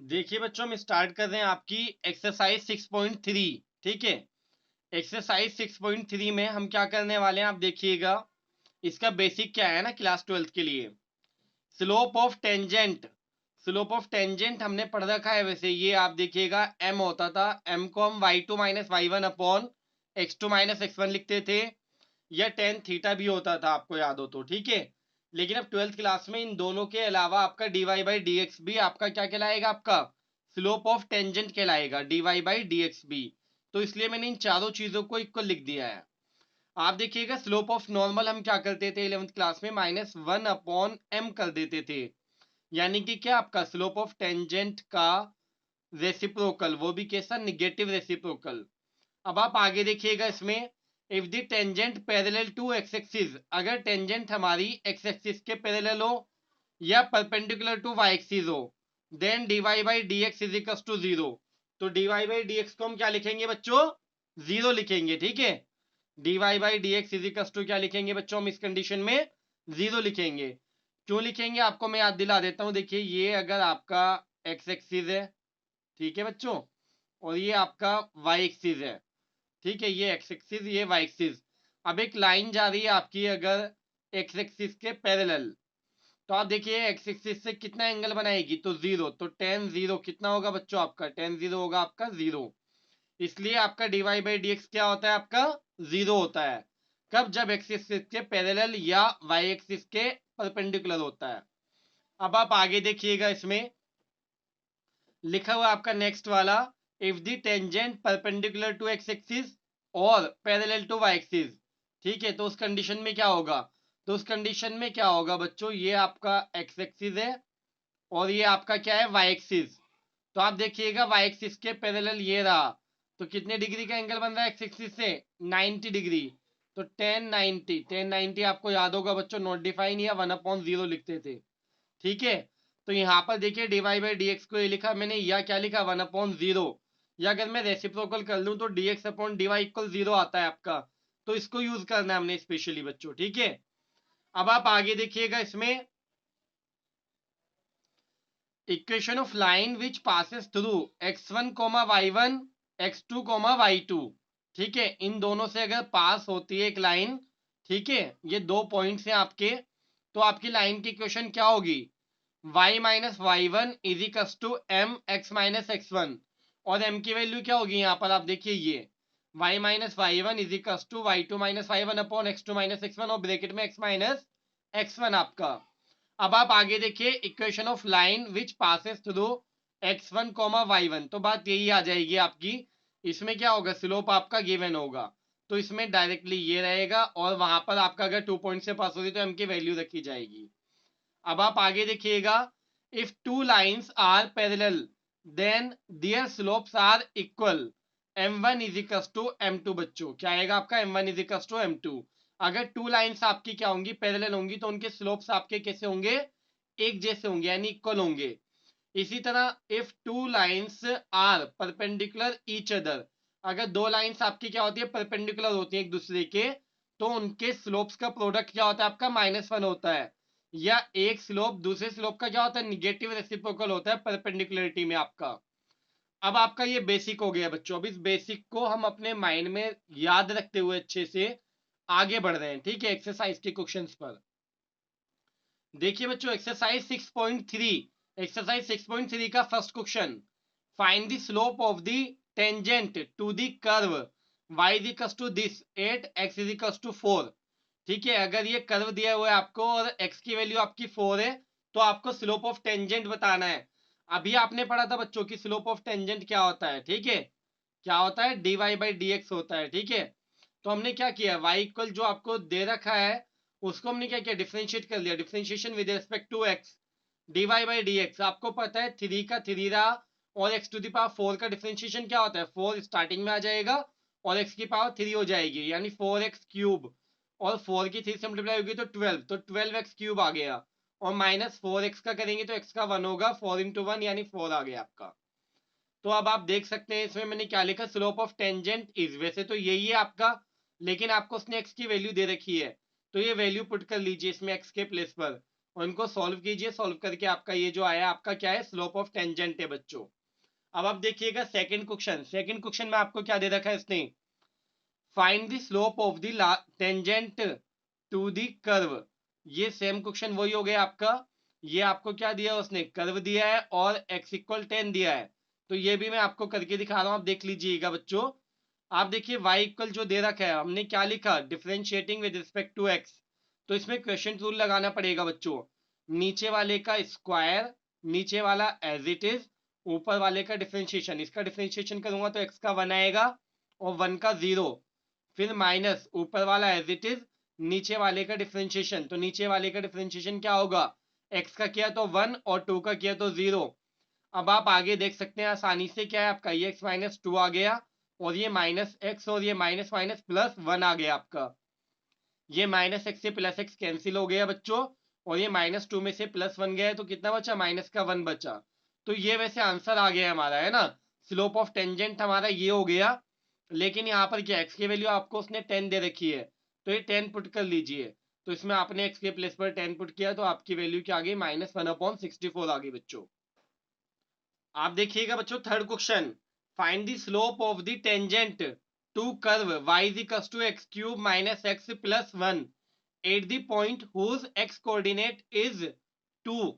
देखिए बच्चों, हम स्टार्ट कर रहे हैं आपकी एक्सरसाइज 6.3। ठीक है, एक्सरसाइज 6.3 में हम क्या करने वाले हैं आप देखिएगा। इसका बेसिक क्या है ना क्लास 12th के लिए, slope of tangent. Slope of tangent हमने पढ़ रखा है। वैसे ये आप देखिएगा एम होता था, एम को हम y2 minus Y one upon x2 minus x1 लिखते थे, या टेन थीटा भी होता था, आपको याद हो तो। ठीक है, लेकिन अब 12th क्लास में इन दोनों के अलावा आपका dy बाई डी एक्स भी आपका क्या कहलाएगा, आपका स्लोप ऑफ टेंजेंट कहलाएगा, dy बाई डी एक्स भी। तो इसलिए मैंने इन चारों चीजों को इक्वल लिख दिया है। आप देखिएगा स्लोप ऑफ नॉर्मल हम क्या करते थे 11th क्लास में, -1 अपॉन एम कर देते थे, यानी कि क्या आपका स्लोप ऑफ टेंजेंट का रेसिप्रोकल, वो भी कैसा, निगेटिव रेसिप्रोकल। अब आप आगे देखिएगा इसमें, if the tangent parallel to x axis, अगर टेंजेंट हमारी एक्स एक्सिस के पैरेलल हो या परपेंडिकुलर टू वाई एक्सिस हो, then dy by D x is equal to zero. तो dy बाई डी एक्स को हम क्या लिखेंगे बच्चों, जीरो लिखेंगे। ठीक है, dy by D x is equal to क्या लिखेंगे बच्चों, हम इस कंडीशन में जीरो लिखेंगे। क्यों लिखेंगे आपको मैं याद दिला देता हूं। देखिए, ये अगर आपका एक्स एक्सिस है, ठीक है बच्चों, और ये आपका वाई एक्सिस है। ठीक है, ये एक्स एक्सिस, ये वाई एक्सिस। अब एक लाइन जा रही है आपकी अगर एक्स एक्सिस के पैरेलल, तो आप देखिए एक्स एक्सिस से कितना एंगल बनाएगी, तो जीरो। तो टेन जीरो कितना होगा बच्चों, आपका टेन जीरो होगा आपका जीरो। इसलिए आपका dy बाई डी एक्स क्या होता है, आपका जीरो होता है। कब, जब एक्स एक्सिस के पैरेलल या वाई एक्सिस के परपेंडिकुलर होता है। अब आप आगे देखिएगा, इसमें लिखा हुआ आपका नेक्स्ट वाला, if the tangent perpendicular to x axis और पैरेलल टू वाई एक्सिस। ठीक है, तो उस कंडीशन में क्या होगा, तो उस कंडीशन में क्या होगा बच्चों, ये आपका एक्स एक्सिस है और ये आपका क्या है, वाई एक्सिस। तो आप देखिएगा वाई एक्सिस के पैरेलल ये रहा, तो कितने डिग्री का एंगल बन रहा है एक्स एक्सिस से, 90 डिग्री। तो टेन नाइनटी आपको याद होगा बच्चों, नॉट डिफाइन या 1/0 लिखते थे। ठीक है, तो यहाँ पर देखिए dy बाई डी एक्स को ये लिखा मैंने, या क्या लिखा, 1/0, या अगर मैं रेसिप्रोकल कर लूं तो dx upon dy equal zero आता है आपका। तो इसको यूज करना है हमने स्पेशली बच्चों। ठीक है, अब आप आगे देखिएगा, इसमें equation of line which passes through x1 y1 x2 y2। ठीक है, इन दोनों से अगर पास होती है एक लाइन, ठीक है, ये दो पॉइंट्स हैं आपके, तो आपकी लाइन की इक्वेशन क्या होगी, y minus Y one is equal to M x minus x one. और m की वैल्यू क्या होगी यहाँ पर, आप देखिए ये y minus Y one is equal to y two minus Y one upon x two minus x one, और ब्रैकेट में x माइनस एक्स वन आपका। अब आप आगे देखिए, equation of line which passes through x1 y1, तो बात यही आ जाएगी आपकी। इसमें क्या होगा, स्लोप आपका गिवन होगा, तो इसमें डायरेक्टली ये रहेगा, और वहां पर आपका अगर 2 पॉइंट से पास होती तो m की वैल्यू रखी जाएगी। अब आप आगे देखिएगा, if two lines are parallel then their slopes are equal, m1 is equal to m2। बच्चों क्या आएगा आपका, m1 is equal to m2। अगर टू लाइन्स आपकी क्या होंगी, पैरेलल होंगी, तो उनके स्लोप्स आपके कैसे होंगे, एक जैसे होंगे, यानी इक्वल होंगे। इसी तरह if two lines are perpendicular each other, अगर दो लाइन्स आपकी क्या होती है, परपेंडिकुलर होती है एक दूसरे के, तो उनके स्लोप्स का प्रोडक्ट क्या होता है आपका, -1 होता है। या एक स्लोप दूसरे स्लोप का क्या होता है, निगेटिव रेसिप्रोकल होता है परपेंडिकुलरिटी में आपका। अब आपका ये बेसिक हो गया बच्चों। अब इस बेसिक को हम अपने माइंड में याद रखते हुए अच्छे से आगे बढ़ रहे हैं। ठीक है, एक्सरसाइज के क्वेश्चंस पर देखिए बच्चों, एक्सरसाइज 6.3, एक्सरसाइज 6.3 का first question, find the slope of the tangent to the curve y is equal to this 8 x is equal to 4। ठीक है, अगर ये कर्व दिया हुआ है आपको और x की वैल्यू आपकी 4 है, तो आपको स्लोप ऑफ टेंजेंट बताना है। अभी आपने पढ़ा था बच्चों की स्लोप ऑफ टेंजेंट क्या होता है। ठीक है, क्या होता है, dy बाई डी एक्स होता है। ठीक है, तो हमने क्या किया, y इक्वल जो आपको दे रखा है उसको हमने क्या किया, डिफरेंशिएट कर लिया, differentiation with respect to x, dy by D x. आपको पता है 3 का 3 रहा, और x टू द पावर 4 का डिफरेंशिएशन क्या होता है, 4 स्टार्टिंग में आ जाएगा और x की पावर 3 हो जाएगी, यानी 4x क्यूब, और 4 की 3 से मल्टीप्लाई होगी तो 12, तो 12x क्यूब आ गया, और -4x का करेंगे तो x का 1 होगा, 4 इंटू 1 यानी 4 आ गया आपका। तो अब आप देख सकते हैं इसमें मैंने क्या लिखा, स्लोप ऑफ टेंजेंट इज, वैसे तो यही है आपका, लेकिन आपको उसने x की वैल्यू दे रखी है, तो ये वैल्यू पुट कर लीजिए इसमें x के प्लेस पर, और इनको सॉल्व कीजिए, सॉल्व करके आपका ये जो आया आपका क्या है, स्लोप ऑफ टेंजेंट है बच्चों। अब आप देखिएगा सेकंड क्वेश्चन, सेकंड क्वेश्चन में आपको क्या दे रखा है इसने, find the slope of the tangent to the curve. ये सेम क्वेश्चन वही हो गया आपका, ये आपको क्या दिया उसने, कर्व दिया है और x इक्वल 10 दिया है। तो ये भी मैं आपको करके दिखा रहा हूं, आप देख लीजिएगा बच्चों। आप देखिए y इक्वल जो दे रखा है, हमने क्या लिखा, differentiating with respect to x। तो इसमें क्वेश्चन रूल लगाना पड़ेगा बच्चों, नीचे वाले का स्क्वायर, नीचे वाला एज इट इज, ऊपर वाले का डिफरेंशिएशन। इसका डिफरेंशिएशन करूंगा तो x का 1 आएगा और 1 का 0, फिर माइनस ऊपर वाला एज इट इज, नीचे वाले का डिफरेंशिएशन। तो नीचे वाले का डिफरेंशिएशन क्या होगा, x का किया तो 1 और 2 का किया तो 0। अब आप आगे देख सकते हैं आसानी से, क्या है आपका ये x माइनस 2 आ गया और ये माइनस एक्स और ये माइनस माइनस प्लस 1 आ गया आपका। ये माइनस एक्स से प्लस एक्स कैंसिल हो गया बच्चों, और ये माइनस 2 में से प्लस 1 गया है तो कितना बचा, माइनस का 1 बचा। तो ये वैसे आंसर आ गया हमारा, है ना, स्लोप ऑफ टेंजेंट हमारा ये हो गया। लेकिन यहाँ पर क्या, x की वैल्यू आपको उसने 10 दे रखी है, तो ये 10 पुट कर लीजिए। तो इसमें आपने x के प्लेस पर 10 पुट किया तो आपकी वैल्यू क्या आ गई, -1/64 आ गई बच्चों। आप देखिएगा बच्चों third question, find the slope of the tangent to curve y is equal to x cube minus x plus 1 at the point whose x coordinate is 2।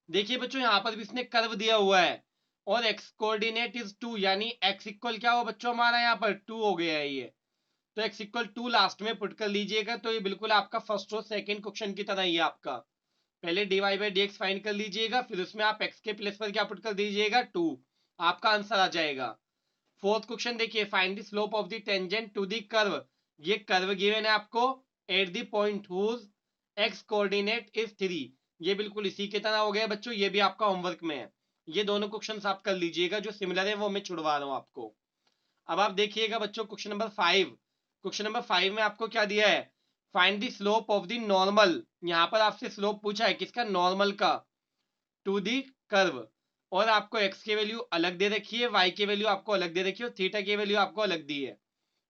देखिए बच्चों यहाँ पर भी इसने कर्व दिया हुआ है और x कोऑर्डिनेट इज 2, यानी x इक्वल क्या हो बच्चों हमारा यहाँ पर 2 हो गया है ये। तो x इक्वल 2 लास्ट में पुट कर लीजिएगा, तो ये बिल्कुल आपका फर्स्ट और सेकंड क्वेश्चन की तरह ही है आपका। पहले dy by D x find कर लीजिएगा, फिर उसमें आप x के प्लेस पर क्या पुट कर दीजिएगा, 2, आपका आंसर आ जाएगा। फोर्थ क्वेश्चन देखिए, find the slope of the tangent to the curve. ये कर्व गिवन है आपको at the point whose x coordinate is 3। ये बिल्कुल इसी की तरह हो गया बच्चों, ये भी आपका होमवर्क में है। ये दोनों क्वेश्चन आप कर लीजिएगा, जो सिमिलर है वो मैं छुड़वा रहा हूं आपको। अब आप देखिएगा बच्चों क्वेश्चन नंबर 5। क्वेश्चन नंबर 5 में आपको क्या दिया है, find the slope of the normal. यहां पर आपसे स्लोप पूछा है किसका, नॉर्मल का, टू दी कर्व। और आपको x की वैल्यू अलग दे रखी है, y की वैल्यू आपको अलग दे रखी है और थीटा की वैल्यू आपको अलग दी है।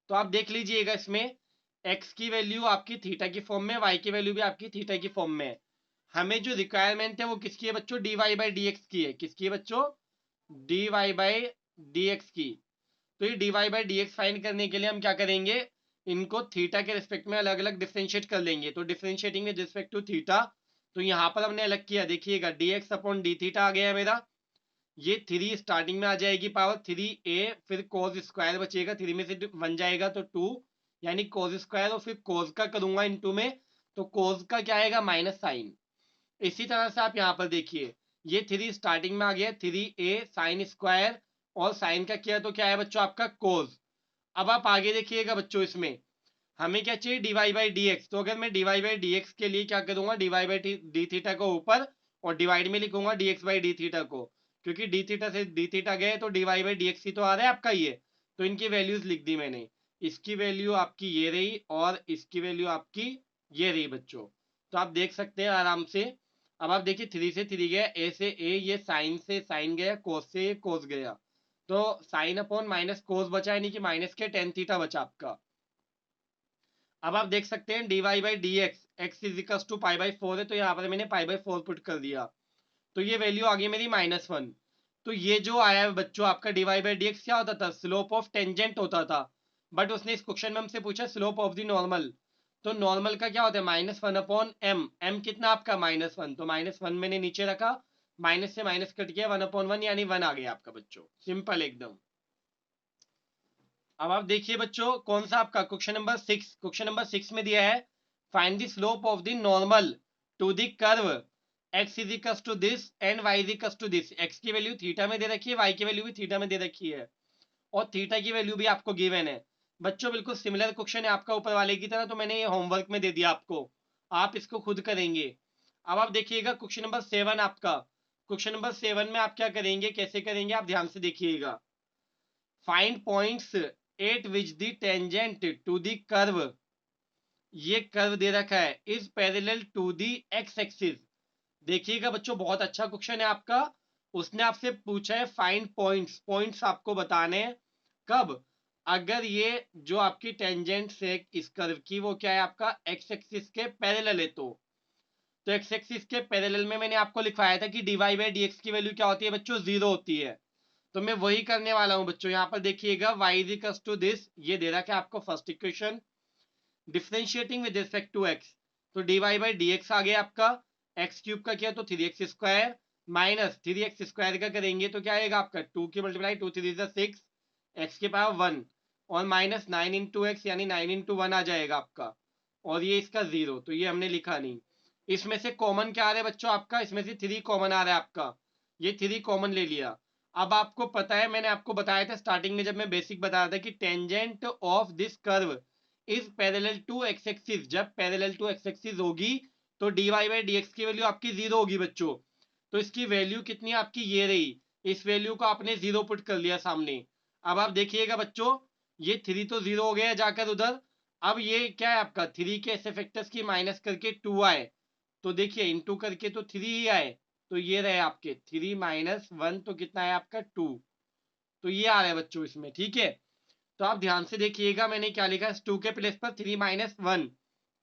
तो आप देख लीजिएगा इसमें x की वैल्यू आपकी थीटा की फॉर्म में, y की वैल्यू भी आपकी थीटा की फॉर्म में है। हमें जो रिक्वायरमेंट है वो किसकी है बच्चों, dy बाई डी एक्स की है। किसकी है बच्चों, dy बाई डी एक्स की। तो ये dy by D x find करने के लिए हम क्या करेंगे, इनको थीटा के रिस्पेक्ट में अलग अलग डिफरेंशिएट कर लेंगे। तो differentiating with respect to theta, तो यहाँ पर हमने अलग किया, देखिएगा dx अपॉन डी थीटा आ गया मेरा। ये 3 स्टार्टिंग में आ जाएगी पावर 3a, फिर कोस स्क्वायर बचेगा, 3 में से 1 जाएगा तो 2, यानी कोस स्क्वायर, और फिर कोस का करूंगा इनटू में, तो कोस का क्या आएगा, माइनस साइन। इसी तरह से आप यहाँ पर देखिए, ये 3 स्टार्टिंग में आ गया, 3a साइन स्क्वायर, और साइन का किया तो क्या है बच्चों आपका कोस। अब आप आगे देखिएगा बच्चों, इसमें हमें क्या चाहिए, dy बाई डी एक्स। तो अगर मैं dy बाई डी एक्स के लिए क्या करूंगा, dy बाई डी थीटा को ऊपर और डिवाइड में लिखूंगा dx बाई डी थीटा को, क्योंकि डी थीटा से डी थीटा गए तो dy बाई डी एक्स ही तो आ रहा है आपका ये। तो इनकी वैल्यूज लिख दी मैंने, इसकी वैल्यू आपकी ये रही और इसकी वैल्यू आपकी ये रही बच्चों। तो आप देख सकते हैं आराम से। अब आप देखिए 3 से 3 गया, a से a, ये साइन से साइन गया, कोस से कोस गया, तो साइन अपॉन माइनस कोस बचा, यानी कि माइनस के टेन थीटा बचा आपका। अब आप देख सकते हैं dy by D x, x is equal to pi by 4 है, तो यहाँ पर मैंने पाई बाई 4 पुट कर दिया, तो ये वैल्यू आ गई मेरी -1। तो ये जो आया है बच्चों आपका dy बाई डी एक्स क्या होता था, स्लोप ऑफ टेंजेंट होता था। बट उसने इस क्वेश्चन में हमसे पूछा स्लोप ऑफ द नॉर्मल। तो नॉर्मल का क्या होता है, -1 अपॉन m। m कितना आपका, -1, तो -1 मैंने नीचे रखा, माइनस से माइनस कट गया, 1/1 यानी 1 आ गया आपका बच्चों, सिंपल एकदम। अब आप देखिए बच्चों कौन सा आपका क्वेश्चन नंबर 6। क्वेश्चन नंबर 6 में दिया है, find the slope of the normal to the curve x is equal to this and y is equal to this. x की वैल्यू थीटा में दे रखी है, y की वैल्यू भी थीटा में दे रखी है, और थीटा की वैल्यू भी आपको गिवन है। बच्चों बिल्कुल सिमिलर क्वेश्चन है आपका ऊपर वाले की तरह, तो मैंने ये होमवर्क में दे दिया आपको, आप इसको खुद करेंगे। अब आप देखिएगा क्वेश्चन नंबर 7 आपका। क्वेश्चन नंबर 7 में आप क्या करेंगे, कैसे करेंगे, आप ध्यान से देखिएगा। Find points at which the tangent to the curve, ये कर्व दे रखा है, is parallel to the x axis. देखिएगा बच्चों बहुत अच्छा क्वेश्चन है आपका। उसने आपसे पूछा है फाइंड पॉइंट्स, पॉइंट्स आपको बताने हैं कब, अगर ये जो आपकी टेंजेंट से इस कर्व की वो क्या है आपका एक्स एक्सिस के पैरेलल है। तो तो एक्स एक्सिस के पैरेलल में मैंने आपको लिखवाया था कि dy बाई डी एक्स की वैल्यू क्या होती है बच्चों, 0 होती है। तो मैं वही करने वाला हूं बच्चों। यहाँ पर देखिएगा y is equals to this, ये दे रखा है आपको first equation, differentiating with respect to x। तो dy बाई डी एक्स आ गया आपका, एक्स क्यूब का किया तो 3x square minus 3x square का करेंगे तो क्या आएगा आपका 2 की मल्टीप्लाई 2 3 6, एक्स के पावर 1 और माइनस 9 इंटू एक्स यानी 9 इंटू 1 आ जाएगा आपका, और ये इसका 0, तो ये हमने लिखा नहीं। इसमें से कॉमन क्या आ रहा है बच्चों आपका, इसमें से 3 कॉमन आ रहा है आपका, ये 3 कॉमन ले लिया। अब आपको पता है, मैंने आपको बताया था स्टार्टिंग में जब मैं बेसिक बताया था कि tangent of this curve is parallel to x axis. जब पैरेलल टू एक्स एक्सिस होगी तो dy बाई डी एक्स की वैल्यू आपकी 0 होगी बच्चों। तो इसकी वैल्यू कितनी आपकी ये रही, इस वैल्यू को आपने 0 पुट कर लिया सामने। अब आप देखिएगा बच्चों, ये 3 तो 0 हो गया जाकर उधर। अब ये क्या है आपका 3 के ऐसे फैक्टर्स की माइनस करके 2 आए, तो देखिए इंटू करके तो 3 ही आए, तो ये रहे आपके 3 माइनस 1 तो कितना है आपका 2, तो ये आ रहा है बच्चों इसमें, ठीक है। तो आप ध्यान से देखिएगा मैंने क्या लिखा है, 2 के प्लेस पर 3 माइनस 1,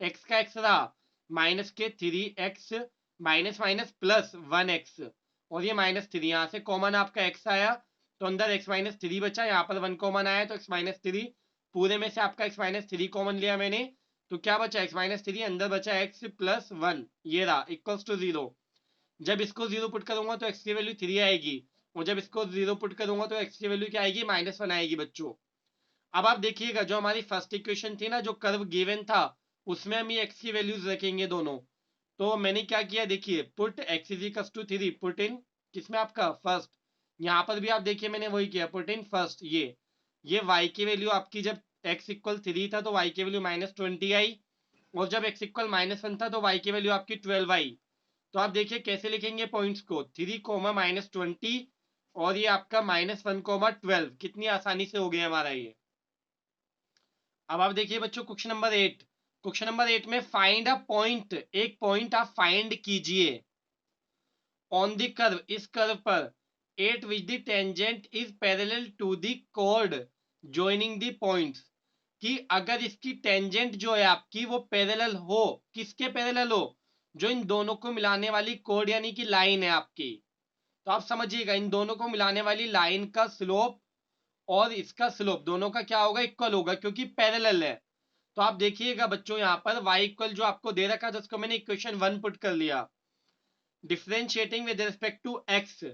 एक्स का एक्स रहा, माइनस के 3x minus minus plus 1x, और ये माइनस 3 यहाँ से कॉमन आपका x आया तो अंदर x माइनस 3 बचा, यहाँ पर 1 कॉमन आया तो x माइनस 3, पूरे में से आपका x माइनस 3 कॉमन लिया मैंने, तो क्या बचा x माइनस 3, अंदर बचा x प्लस 1, ये रहा इक्वल्स टू 0। जब इसको 0 पुट करूंगा तो x की वैल्यू 3 आएगी, और जब इसको 0 पुट करूंगा तो x की वैल्यू क्या आएगी, माइनस 1 आएगी बच्चों। अब आप देखिएगा जो हमारी फर्स्ट इक्वेशन थी ना, जो कर्व गिवन था उसमें हम ये x की वैल्यूज रखेंगे दोनों। तो मैंने क्या किया देखिए, put x is equals to 3, put in किसमें आपका फर्स्ट, यहाँ पर भी आप देखिए मैंने वही किया, पुट इन फर्स्ट। ये y की वैल्यू आपकी जब x इक्वल 3 था तो y की वैल्यू माइनस 20 आई, और जब x इक्वल माइनस 1 था तो y की वैल्यू आपकी 12 आई। तो आप देखिए कैसे लिखेंगे पॉइंट्स को, 3 कोमा माइनस 20 और ये आपका माइनस 1 कोमा 12, कितनी आसानी से हो गया हमारा ये। अब आप देखिए बच्चों क्वेश्चन नंबर 8, क्वेश्चन नंबर 8 में फाइंड अ पॉइंट, एक पॉइंट आप फाइंड कीजिए ऑन द कर्व, इस कर्व पर at which the tangent is parallel to the chord joining the points, कि अगर इसकी टेंजेंट जो है आपकी वो पैरेलल हो, किसके पैरेलल हो, जो इन दोनों को मिलाने वाली कॉर्ड यानी कि लाइन है आपकी। तो आप समझिएगा इन दोनों को मिलाने वाली लाइन का स्लोप और इसका स्लोप दोनों का क्या होगा, इक्वल होगा, क्योंकि पैरेलल है। तो आप देखिएगा बच्चों यहाँ पर y इक्वल जो आपको दे रखा था उसको मैंने इक्वेशन 1 पुट कर लिया, differentiating with respect to x।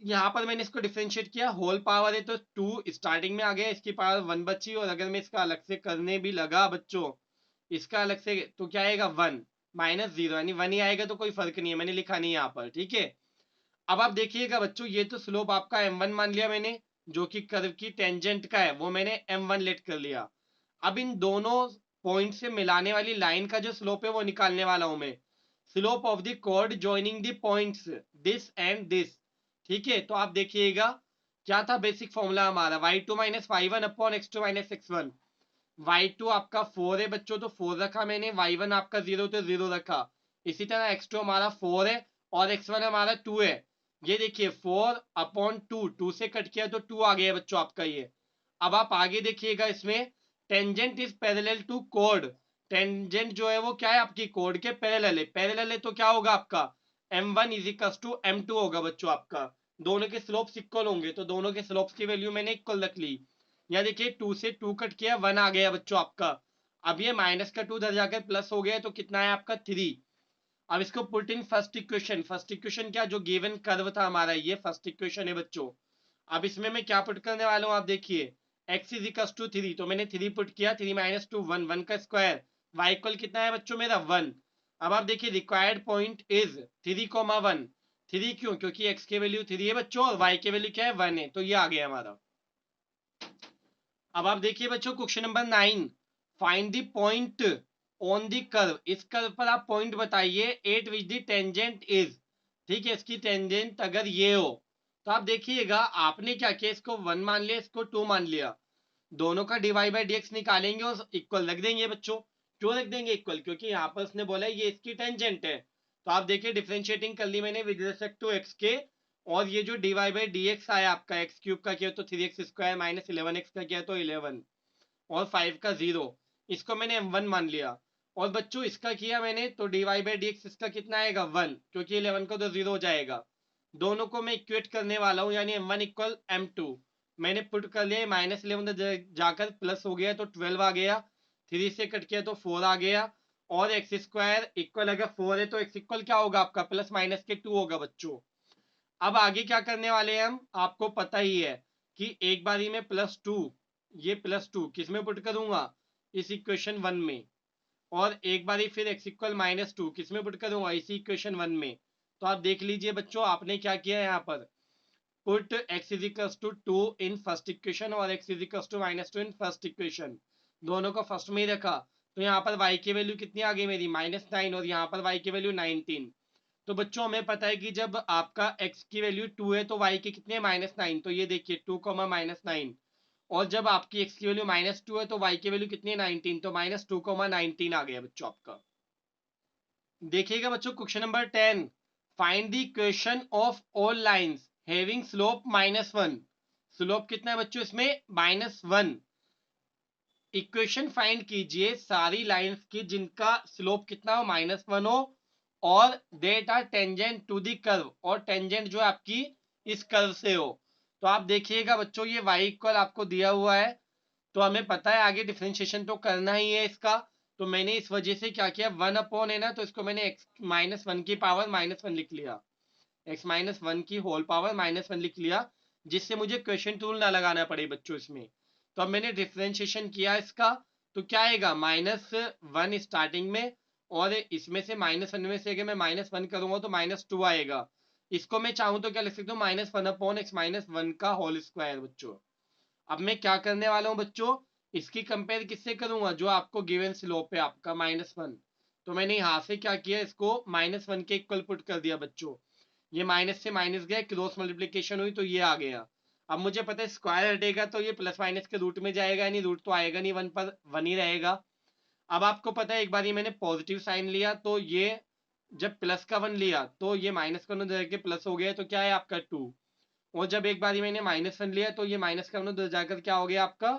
यहाँ पर मैंने इसको डिफरेंशिएट किया, होल पावर है तो 2 स्टार्टिंग में आ गया, इसकी पावर 1 बची, और अगर मैं इसका अलग से करने भी लगा बच्चों, इसका अलग से, तो क्या आएगा 1 माइनस 0, यानी 1 ही आएगा, तो कोई फर्क नहीं है, मैंने लिखा नहीं यहाँ पर, ठीक है। अब आप देखिएगा बच्चों, ये तो स्लोप आपका m1 मान लिया मैंने, जो कि कर्व की टेंजेंट का है, वो मैंने m1 लेट कर लिया। अब इन दोनों पॉइंट से मिलाने वाली लाइन का जो स्लोप है वो निकालने वाला हूं मैं, slope of the chord joining the points this and this, ठीक है। तो आप देखिएगा क्या था बेसिक फॉर्मूला हमारा, y2 minus y1 upon x2 minus x1। y2 आपका 4 है बच्चों तो 4 रखा मैंने, y1 आपका 0 तो 0 रखा, इसी तरह x2 हमारा 4 है और x1 हमारा 2 है। ये देखिए 4 अपॉन 2, 2 से कट किया तो 2 आ गया बच्चों आपका ये। अब आप आगे देखिएगा इसमें, टेंजेंट इज पैरेलल टू कोड, टेंजेंट जो है वो क्या है आपकी कोड के पैरेलल है, पैरेलल है तो क्या होगा आपका m1 is equal to m2 होगा बच्चों आपका, दोनों के स्लोप्स इक्वल होंगे, तो दोनों के स्लोप्स की वैल्यू मैंने इक्वल रख ली। यहाँ देखिए 2 से 2 कट किया 1 आ गया बच्चों आपका, अब ये माइनस का 2 उधर जाकर प्लस हो गया तो कितना है आपका 3। अब इसको put in first equation, first equation क्या, जो गिवन कर्व था हमारा ये फर्स्ट इक्वेशन है बच्चों। अब इसमें मैं क्या पुट करने वाला हूँ, आप देखिए x इज इक्वल टू 3, तो मैंने 3 पुट किया, 3 माइनस 2 1, 1 का स्क्वायर, y इक्वल कितना है बच्चों मेरा 1। अब आप देखिए रिक्वायर्ड पॉइंट इज 3,1, 3 क्यों, क्योंकि x की वैल्यू 3 है बच्चों और y की वैल्यू क्या है 1 है, तो ये आ गया हमारा। अब आप देखिए बच्चों question number 9, find the point on the curve, इस कर्व पर आप पॉइंट बताइए eight which the tangent is, ठीक है, इसकी टेंजेंट अगर ये हो, तो आप देखिएगा आपने क्या किया, इसको 1 मान लिया, इसको 2 मान लिया, दोनों का dy बाई डी एक्स निकालेंगे और इक्वल रख देंगे बच्चों। क्यों रख देंगे इक्वल, क्योंकि यहाँ पर उसने बोला है ये इसकी टेंजेंट है। तो आप देखिए डिफरेंशिएटिंग कर ली मैंने विद रिस्पेक्ट टू x के, और ये जो dy बाई डी एक्स आया आपका एक्स क्यूब का किया तो 3x स्क्वायर माइनस 11x का किया तो 11 और 5 का 0, इसको मैंने m1 मान लिया। और बच्चों इसका किया मैंने तो dy/dx इसका कितना आएगा 1, क्योंकि 11 को तो 0 हो जाएगा। दोनों को मैं इक्वेट करने वाला हूं, यानी m1 इक्वल m2 मैंने पुट कर लिया। -11 जाकर प्लस हो गया तो 12 आ गया, 3 से कट किया तो 4 आ गया, और एक्स स्क्वायर इक्वल अगर 4 है तो एक्स इक्वल क्या होगा आपका प्लस माइनस के 2 होगा बच्चों। अब आगे क्या करने वाले हैं हम, आपको पता ही है कि एक बारी में +2, ये +2 किस में पुट करूंगा इस इक्वेशन 1 में, और एक बारी फिर x इक्वल -2 किस में पुट करूंगा इसी इक्वेशन 1 में। तो आप देख लीजिए बच्चों आपने क्या किया यहाँ पर, put x is equal to 2 in first equation और x is equal to -2 in first equation, दोनों को फर्स्ट में ही रखा। तो यहाँ पर y की वैल्यू कितनी आ गई मेरी -9, और यहाँ पर y की वैल्यू 19। तो बच्चों हमें पता है कि जब आपका x की वैल्यू 2 है तो y की कितनी है -9, तो ये देखिए 2, -9, और जब आपकी x की वैल्यू -2 है तो y की वैल्यू कितनी है 19, तो -2, 19 आ गया बच्चों आपका। देखिएगा बच्चों question number 10, find the equation of all lines having slope -1। Slope कितना है बच्चों इसमें -1। इक्वेशन फाइंड कीजिए सारी लाइंस की जिनका स्लोप कितना हो -1 हो, और that are tangent to the curve, और टेंजेंट जो आपकी इस कर्व से हो। तो आप देखिएगा बच्चों ये y इक्वल आपको दिया हुआ है, तो हमें पता है आगे डिफरेंशिएशन तो करना ही है इसका। तो मैंने इस वजह से क्या किया 1 है ना, तो इसको मैंने x -1 की पावर -1 लिख लिया, x -1 की होल पावर -1 लिख लिया, जिससे मुझे क्वेश्चन टूल ना लगाना पड़े बच्चों इसमें। तो अब मैंने डिफरेंशिएशन किया इसका, तो क्या आएगा -1 स्टार्टिंग में, और इसमें से -1 में से अगर मैं -1 करूंगा तो -2 आएगा। इसको मैं चाहूं तो क्या लिख सकता हूँ -1/x-1 का होल स्क्वायर बच्चों। अब मैं क्या करने वाला हूं बच्चों, इसकी कंपेयर किससे करूंगा जो आपको गिवन स्लोप है आपका -1। तो मैंने यहां से क्या किया इसको -1 के इक्वल पुट कर दिया बच्चों, ये माइनस से माइनस गया, क्रॉस मल्टीप्लीकेशन हुई तो ये आ गया। अब मुझे पता है स्क्वायर हटेगा तो ये प्लस माइनस के रूट में जाएगा, यानी रूट तो आएगा नहीं 1 पर, 1 ही रहेगा। अब आपको पता है एक बार मैंने पॉजिटिव साइन लिया तो ये जब प्लस का 1 लिया तो ये माइनस का 1 के प्लस हो गया, तो क्या है आपका 2। और जब एक बार मैंने -1 लिया तो ये माइनस का 1 जाकर क्या हो गया आपका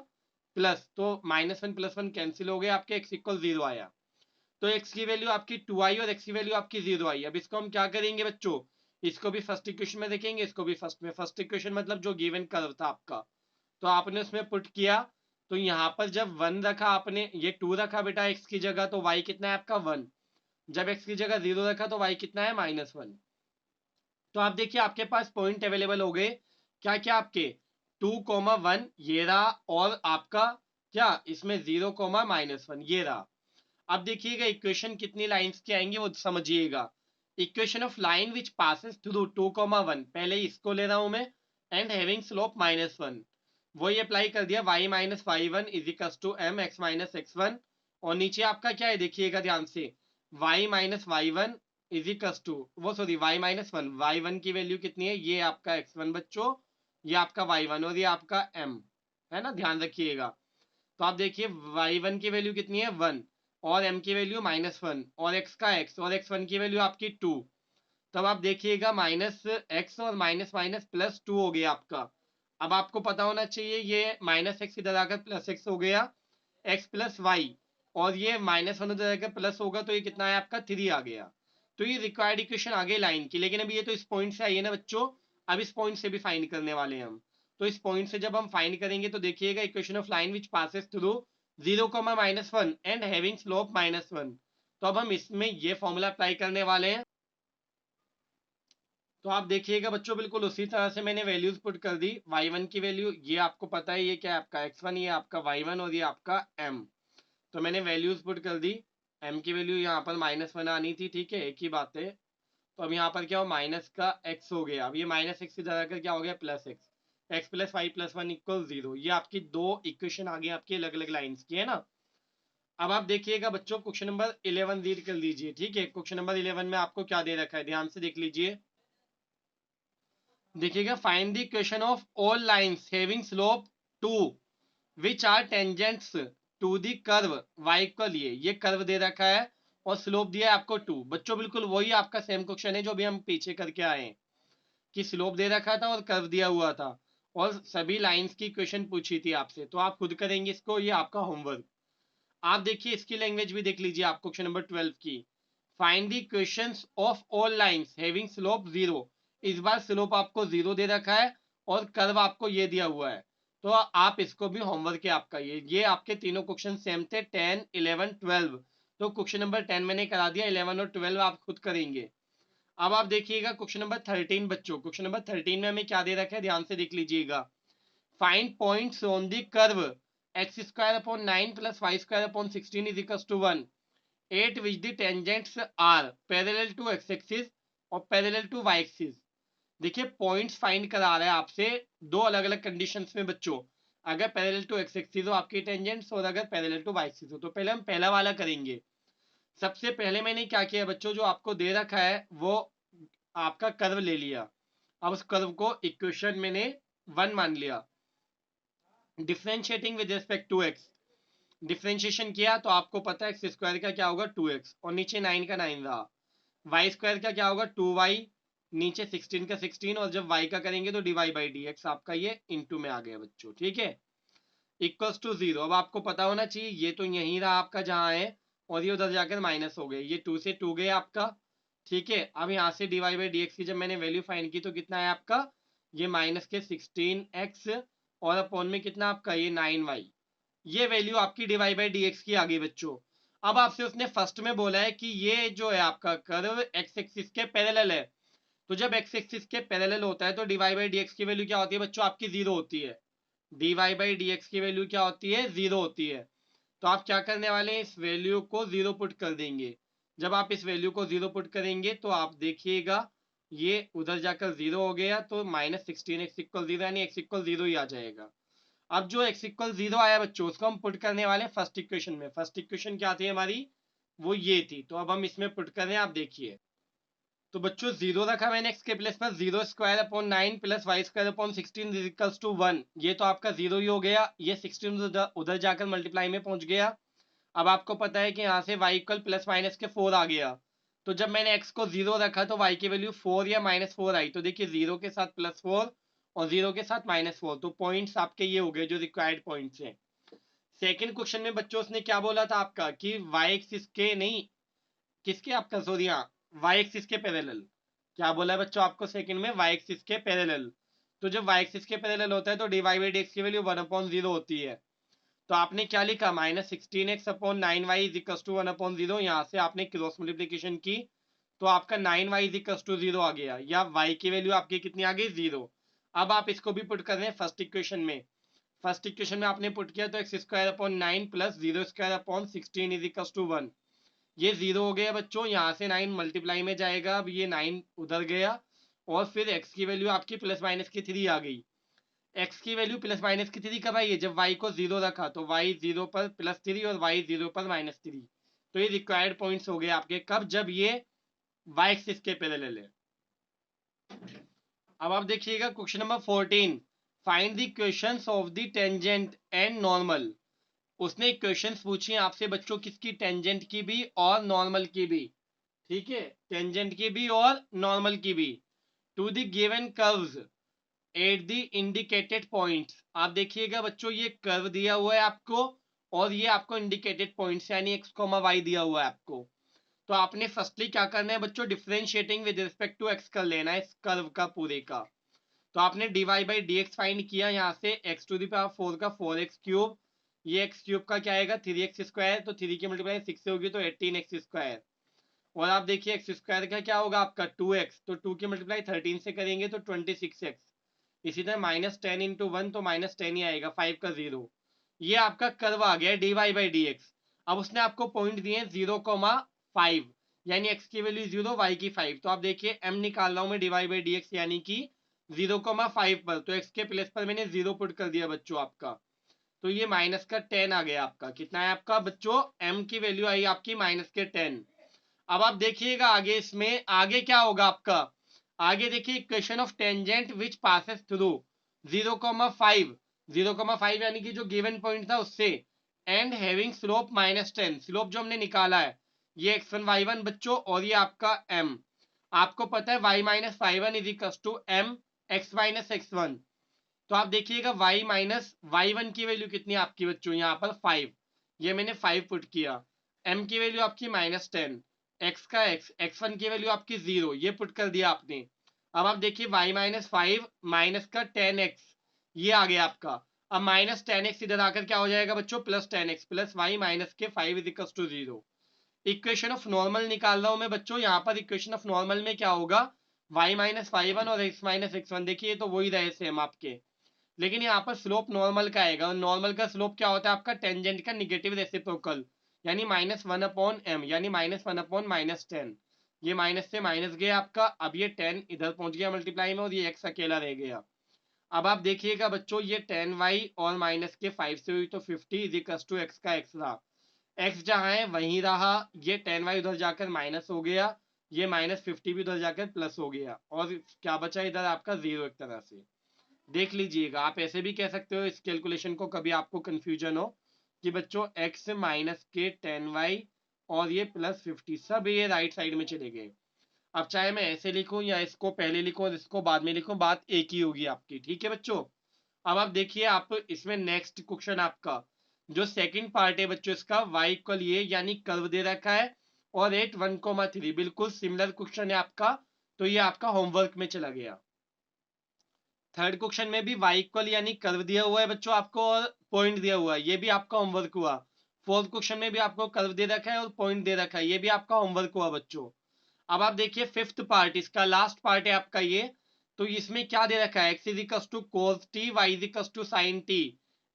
प्लस, तो -1 + 1 कैंसिल हो गया, आपके x इक्वल 0 आया। तो x की वैल्यू आपकी 2 आई और x की वैल्यू आपकी 0 आई। अब इसको हम क्या करेंगे बच्चों, इसको भी फर्स्ट इक्वेशन में देखेंगे, इसको भी फर्स्ट में। फर्स्ट इक्वेशन मतलब जो गिवन कर्व था आपका, तो आपने उसमें पुट किया, तो यहाँ पर जब 1 रखा आपने, ये 2 रखा बेटा x की जगह, तो y कितना है आपका 1। जब x की जगह 0 रखा तो y कितना है -1। तो आप देखिए आपके पास पॉइंट अवेलेबल हो गए, क्या क्या आपके 2, 1 ये रहा, और आपका क्या इसमें 0, -1 ये रहा। अब देखिएगा इक्वेशन कितनी लाइंस की आएंगी वो समझिएगा। Equation of line which passes through 2, 1, पहले इसको ले रहा हूं मैं, एंड हैविंग स्लोप -1, वही अप्लाई कर दिया y -y1 is equal to m x -x1, और नीचे आपका क्या है देखिएगा ध्यान से, y -y1 is equal to वो सॉरी y -1, y1 की वैल्यू कितनी है, ये आपका x1 बच्चों, ये आपका y1 और ये आपका m है ना, ध्यान रखिएगा। तो आप देखिए y1 की वैल्यू कितनी है 1, और m की वैल्यू -1, और x का x, और x1 की वैल्यू आपकी 2। तब आप देखिएगा -x और माइनस माइनस +2 हो गया आपका। अब आपको पता होना चाहिए ये -x इधर आकर +x हो गया, x + y, और ये -1 इधर आकर प्लस होगा तो ये कितना है आपका 3 आ गया। तो ये रिक्वायर्ड इक्वेशन आ गई लाइन की, लेकिन अभी ये तो इस पॉइंट से आई है ना बच्चों, अब इस पॉइंट से भी फाइंड करने वाले हैं हम। तो इस पॉइंट से जब हम फाइंड करेंगे तो देखिएगा equation of line which passes through 0, -1 and having slope -1। तो अब हम इसमें ये फॉर्मूला अप्लाई करने वाले हैं। तो आप देखिएगा बच्चों बिल्कुल उसी तरह से मैंने वैल्यूज पुट कर दी। y1 की वैल्यू ये आपको पता है, ये क्या है आपका x1, ये आपका y1 और ये आपका m। तो मैंने वैल्यूज पुट कर दी, m की वैल्यू यहाँ पर -1 आनी थी, ठीक है, एक ही बात है। तो अब यहाँ पर क्या हो माइनस का x हो गया, अब ये -x इधर आकर क्या हो गया +x, x + y + 1 = 0। ये आपकी दो इक्वेशन आ गई आपकी अलग अलग लाइन्स की, है ना। अब आप देखिएगा बच्चों क्वेश्चन नंबर 11 रीड कर लीजिए, ठीक है। क्वेश्चन नंबर 11 में आपको क्या दे रखा है ध्यान से देख लीजिए। देखिएगा find the equation of all lines having slope 2 which are tangents to the curve y के लिए, ये कर्व दे रखा है और स्लोप दिया है आपको 2। बच्चों बिल्कुल वही आपका सेम क्वेश्चन है जो भी हम पीछे करके आए हैं, कि स्लोप दे रखा था और कर्व दिया हुआ था, और सभी लाइंस की इक्वेशन पूछी थी आपसे, तो आप खुद करेंगे इसको, ये आपका होमवर्क। आप देखिए इसकी लैंग्वेज भी देख लीजिए आप क्वेश्चन नंबर 12 की। Find the equations of all lines having slope 0। इस बार स्लोप आपको 0 दे रखा है और कर्व आपको ये दिया हुआ है, तो आप इसको भी होमवर्क है आपका। ये आपके तीनों क्वेश्चन सेम थे 10, 11, 12। तो क्वेश्चन नंबर 10 मैंने करा दिया, 11 और 12 आप खुद करेंगे। अब आप देखिएगा क्वेश्चन नंबर 13 बच्चों, क्वेश्चन नंबर 13 में हमें क्या दे रखा है, ध्यान से देख लीजिएगा। Find points on the curve x square upon 9 plus y square upon 16 is equal to 1 at which the tangents are parallel to x axis और पैरेलल टू वाई एक्सिस। देखिए पॉइंट्स फाइंड करा रहा है आपसे दो अलग अलग कंडीशंस में बच्चों। अगर पैरेलल टू एक्स एक्सिस हो आपकी टेंजेंट्स और अगर पैरेलल टू वाई एक्सिस हो। तो पहले हम पहला वाला करेंगे। सबसे पहले मैंने क्या किया बच्चों, जो आपको दे रखा है वो आपका कर्व ले लिया। अब उस कर्व को इक्वेशन मैंने 1 मान लिया। Differentiating with respect to x, differentiation किया तो आपको पता है एक्स स्क्वायर का क्या होगा 2x और नीचे 9 का 9 रहा। वाई स्क्वायर का क्या होगा 2y, नीचे 16 का 16 और जब y का करेंगे तो dy बाई डी एक्स आपका ये इनटू में आ गया बच्चों, ठीक है, इक्वल्स टू 0। अब आपको पता होना चाहिए ये तो यही रहा आपका जहां है और ये उधर जाकर माइनस हो गए, ये 2 से 2 गए आपका, ठीक है। अब यहाँ से dy बाई डी एक्स की जब मैंने वैल्यू फाइंड की तो कितना है आपका, ये माइनस के 16x और अपॉन में कितना आपका ये 9y। ये वैल्यू आपकी डिवाइड बाई डी एक्स की आ गई बच्चों। अब आपसे उसने फर्स्ट में बोला है कि ये जो है आपका कर्व एक्स एक्सिस के पैरेलल है। तो जब एक्स एक्सिस के पैरेलल होता है तो डिवाइड बाई डी एक्स की वैल्यू क्या होती है बच्चों, आपकी 0 होती है। डिवाइड बाई डी एक्स की वैल्यू क्या होती है, 0 होती है। तो आप क्या करने वाले हैं, इस वैल्यू को 0 पुट कर देंगे। जब आप इस वैल्यू को 0 पुट करेंगे तो आप देखिएगा ये उधर जाकर 0 हो गया, तो माइनस 16x इक्वल 0 यानी x इक्वल 0 ही आ जाएगा। अब जो x इक्वल 0 आया बच्चों उसको हम पुट करने वाले फर्स्ट इक्वेशन में। फर्स्ट इक्वेशन क्या थी हमारी, वो ये थी, तो अब हम इसमें पुट कर रहे हैं, आप देखिए। तो बच्चों 0 रखा मैंने x के प्लेस पर, 0 square upon 9 plus y square upon 16 equals to 1। ये तो आपका 0 ही हो गया, ये 16 उधर जाकर मल्टीप्लाई में पहुंच गया। अब आपको पता है कि यहाँ से y इक्वल प्लस माइनस के 4 आ गया। तो जब मैंने x को 0 रखा तो y की वैल्यू 4 या -4 आई। तो देखिए 0 के साथ +4 और 0 के साथ -4, तो पॉइंट्स आपके ये हो गए जो रिक्वायर्ड पॉइंट्स हैं। सेकंड क्वेश्चन में बच्चों उसने क्या बोला था आपका कि y एक्सिस के नहीं, किसके आपका सॉरी हाँ y एक्सिस के पैरेलल। क्या बोला है बच्चों आपको सेकंड में, y एक्सिस के पैरेलल। तो जब y एक्सिस के पैरेलल होता है तो dy बाई डी एक्स की वैल्यू 1/0 होती है। तो आपने क्या लिखा, -16x upon 9y is equal to 1/0। यहाँ से आपने क्रॉस मल्टीप्लिकेशन की तो आपका 9y इज इक्वल टू 0 आ गया, या y की वैल्यू आपकी कितनी आ गई 0। अब आप इसको भी पुट कर रहे हैं फर्स्ट इक्वेशन में। फर्स्ट इक्वेशन में आपने पुट किया तो x square upon 9 plus 0 square upon 16 is equal to 1। ये 0 हो गया बच्चों, यहाँ से 9 मल्टीप्लाई में जाएगा, अब ये 9 उधर गया और फिर x की वैल्यू आपकी प्लस माइनस की 3 आ गई। x की वैल्यू प्लस माइनस की 3 कब आई है, जब y को 0 रखा तो y 0 पर +3 और y 0 पर -3। तो ये रिक्वायर्ड पॉइंट्स हो गए आपके कब, जब ये y एक्सिस के पैरेलल है। अब आप देखिएगा question number 14, find the equations of the tangent and normal. उसने इक्वेशंस पूछी आपसे बच्चों किसकी, टेंजेंट की भी और नॉर्मल की भी, ठीक है, टेंजेंट की भी और नॉर्मल की भी। To the given curves at the indicated points. आप देखिएगा बच्चों ये कर्व दिया हुआ है आपको और ये आपको इंडिकेटेड पॉइंट्स यानी x, y दिया हुआ है आपको। तो आपने फर्स्टली क्या करना है बच्चों, differentiating with respect to x कर लेना है इस कर्व का पूरे का। तो आपने dy by D x find किया, यहाँ से x टू द पावर 4 का 4x क्यूब, ये x क्यूब का क्या आएगा 3x स्क्वायर, तो 3 की मल्टीप्लाई 6 से होगी तो 18x स्क्वायर। और आप देखिए एक्स स्क्वायर का क्या होगा आपका 2x, तो 2 की मल्टीप्लाई 13 से करेंगे तो 26x। इसी तरह -10 इंटू 1 तो -10 ही आएगा, 5 का 0। ये आपका कर्व आ गया dy बाई डी एक्स। अब उसने आपको पॉइंट दिए 0,5 यानी x की वैल्यू 0 y की 5। तो आप देखिए m निकाल रहा हूं मैं dy बाई डी एक्स यानी कि 0,5 पर, तो x के प्लेस पर मैंने 0 पुट कर दिया बच्चों आपका। तो ये माइनस का 10 आ गया आपका, कितना है आपका बच्चों, m की वैल्यू आई आपकी माइनस के 10। अब आप देखिएगा आगे, इसमें आगे क्या होगा आपका, आगे देखिए equation of tangent which passes through 0,5, 0,5 यानी कि जो गिवन पॉइंट था उससे, एंड हैविंग स्लोप -10। स्लोप जो हमने निकाला है ये x1 y1 बच्चों, और ये आपका m। आपको पता है y minus y1 is equal to m x minus x1। तो आप देखिएगा y माइनस y1 की वैल्यू कितनी है आपकी बच्चों, यहाँ पर 5। ये मैंने 5 पुट किया, m की वैल्यू आपकी -10, x का x, x1 की वैल्यू आपकी 0, ये पुट कर दिया आपने। अब आप देखिए y-5 माइनस का 10x, ये आ गया आपका। अब -10x इधर आकर क्या हो जाएगा बच्चों, +10x प्लस y माइनस के 5 is equal to 0। Equation of normal निकाल रहा हूं मैं बच्चों, यहाँ पर इक्वेशन ऑफ नॉर्मल में क्या होगा, y-5 और x-x1, देखिए तो वही रहे सेम आपके, लेकिन यहाँ पर स्लोप नॉर्मल का आएगा, और नॉर्मल का स्लोप क्या होता है आपका, टेंजेंट का निगेटिव रेसिप्रोकल, यानी -1/m, यानी -1/-10। ये माइनस से माइनस गया आपका, अब ये 10 इधर पहुंच गया मल्टीप्लाई में, और ये x अकेला रह गया। अब आप देखिएगा बच्चों, ये 10y और माइनस के 5 से हुई तो 50 इज इक्वल टू x का x रहा, x जहां है वहीं रहा, ये 10y उधर जाकर माइनस हो गया, ये -50 भी उधर जाकर प्लस हो गया, और क्या बचा इधर आपका 0। एक तरह से देख लीजिएगा, आप ऐसे भी कह सकते हो इस कैलकुलेशन को, कभी आपको कंफ्यूजन हो कि बच्चों x माइनस के 10y और ये +50 सब ये राइट साइड में चले गए। अब चाहे मैं ऐसे लिखूं या इसको पहले लिखूं और इसको बाद में लिखूं, बात एक ही होगी आपकी, ठीक है बच्चों। अब आप देखिए, आप इसमें नेक्स्ट क्वेश्चन आपका जो सेकंड पार्ट है बच्चों, इसका y इक्वल ये यानी कर्व दे रखा है, और रेट 1,3 बिल्कुल सिमिलर क्वेश्चन है आपका, तो ये आपका होमवर्क में चला गया। थर्ड क्वेश्चन में भी y इक्वल यानी कर्व दिया हुआ है बच्चों आपको, और पॉइंट दिया हुआ है, ये भी आपका होमवर्क हुआ। फोर्थ क्वेश्चन में भी आपको कर्व दे रखा है और पॉइंट दे रखा है, ये भी आपका होमवर्क हुआ बच्चों। अब आप देखिए फिफ्थ पार्ट, इसका लास्ट पार्ट है आपका ये, तो इसमें क्या दे रखा है, x is equal to cos t, y is equal to sin t,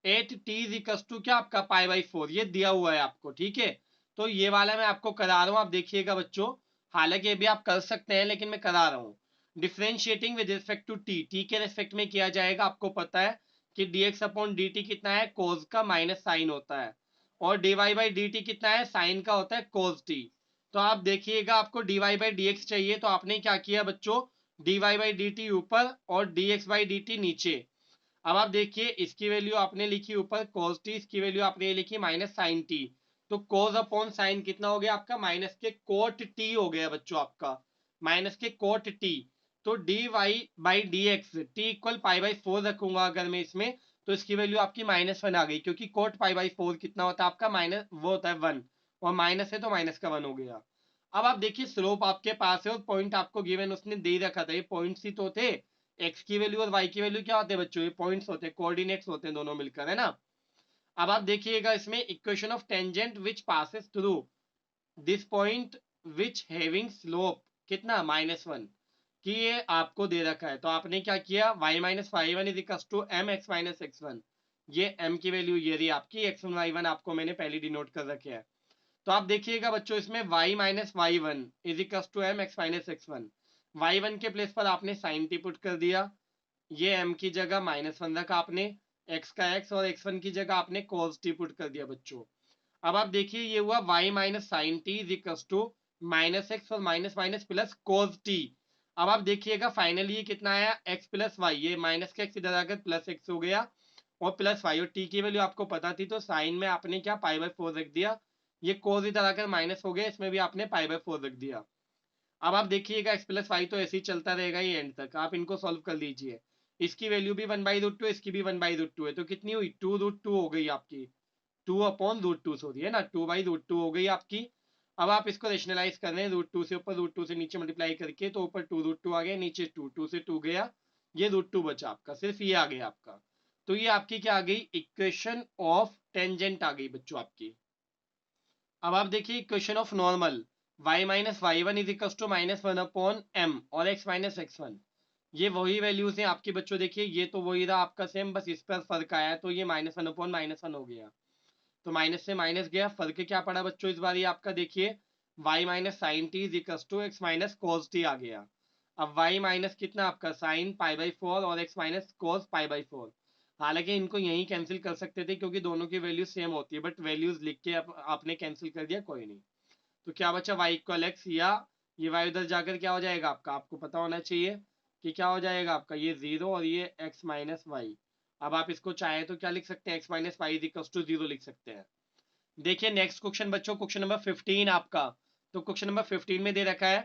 8t is equal to क्या आपका π/4, ये दिया हुआ है आपको, ठीक है। तो ये वाला मैं आपको करा रहा हूं, आप देखिएगा बच्चों, हालांकि ये भी आप कर सकते हैं लेकिन मैं करा रहा हूं। Differentiating with respect to t के रिस्पेक्ट में किया जाएगा, आपको पता है कि dx अपॉन dt कितना है, cos का माइनस साइन होता है, और dy बाई dt कितना है, साइन का होता है cos t। तो आप देखिएगा, आपको dy बाई dx चाहिए, तो आपने क्या किया बच्चों, dy बाई dt ऊपर और dx बाई dt नीचे। अब आप देखिए, इसकी वैल्यू आपने लिखी ऊपर cos t, इसकी वैल्यू आपने लिखी -sin t, तो cos अपॉन साइन कितना हो गया आपका, माइनस के cot t हो गया बच्चों आपका, माइनस के cot t। तो dy by dx t equal π/4 रखूंगा अगर मैं इसमें, तो इसकी वैल्यू आपकी -1 आ गई, क्योंकि cot π/4 कितना होता है आपका, माइनस वो होता है 1, और माइनस है तो माइनस का 1 हो गया। अब आप देखिए, स्लोप आपके पास है और पॉइंट आपको गिवन उसने दे रखा था, ये पॉइंट्स ही तो थे। एक्स की वैल्यू और वाई की वैल्यू क्या होते हैं बच्चों, ये पॉइंट्स होते हैं, कोऑर्डिनेट्स होते हैं दोनों मिलकर, है ना। अब आप देखिएगा इसमें, equation of tangent which passes through this point which having slope कितना -1, कि ये आपको दे रखा है, तो आपने क्या किया, y-y1 is equal to mx-x1, ये m की वैल्यू ये रही आपकी, x1 y1 आपको मैंने पहले डिनोट कर रखे हैं। तो आप देखिएगा बच्चों, इसमें y-y1 is equal to mx-x1, y1 के प्लेस पर आपने sin t पुट कर दिया, ये m की जगह -1 रखा आपने, x का x, और x1 की जगह आपने cos t पुट कर दिया बच्चों। अब आप देखिए, ये हुआ y minus sine T is equal to -x और minus minus plus cos t। अब आप देखिएगा फाइनली ये कितना आया, x प्लस वाई, ये माइनस का x इधर आकर प्लस x हो गया, और प्लस वाई, और t की वैल्यू आपको पता थी तो साइन में आपने क्या π/4 रख दिया, ये cos इधर आकर माइनस हो गया, इसमें भी आपने π/4 रख दिया। अब आप देखिएगा x प्लस वाई तो ऐसे ही चलता रहेगा ये एंड तक, आप इनको सॉल्व कर लीजिए, इसकी वैल्यू भी 1/√2, इसकी भी 1/√2 है, तो कितनी हुई, 2√2 हो गई आपकी, 2/√2 सॉरी, है ना, 2/√2 हो गई आपकी। अब आप इसको रेशनलाइज कर रहे हैं, √2 से ऊपर √2 से नीचे मल्टीप्लाई करके, तो ऊपर 2√2 आ गया, नीचे 2, 2 से 2 गया, ये √2 बचा आपका, सिर्फ ये आ गया आपका। तो ये आपकी क्या आ गई, इक्वेशन ऑफ टेंजेंट आ गई बच्चों आपकी। अब आप देखिए equation of normal, y-y1 is equal to -1/m और x-x1, ये वही वैल्यूज हैं आपके बच्चों, देखिए ये तो वही रहा आपका सेम, बस इस पर फर्क आया, तो ये -1/-1 हो गया, तो माइनस से माइनस गया, फर्क क्या पड़ा बच्चों इस बार, ये आपका देखिए y minus sine T is equal to x minus cos T आ गया। अब y माइनस कितना आपका साइन π/4 और x माइनस कॉस π/4, हालांकि इनको यहीं कैंसिल कर सकते थे क्योंकि दोनों की वैल्यू सेम होती है, बट वैल्यूज लिख के आपने कैंसिल कर दिया, कोई नहीं। तो क्या बचा, y इक्वल x, या ये y उधर जाकर क्या हो जाएगा आपका, आपको पता होना चाहिए कि क्या हो जाएगा आपका, ये 0 और ये x माइनस वाई। अब आप इसको चाहे तो क्या लिख सकते हैं, x minus y is equal to 0 लिख सकते हैं। देखिए नेक्स्ट क्वेश्चन बच्चों, क्वेश्चन नंबर 15 आपका, तो क्वेश्चन नंबर 15 में दे रखा है,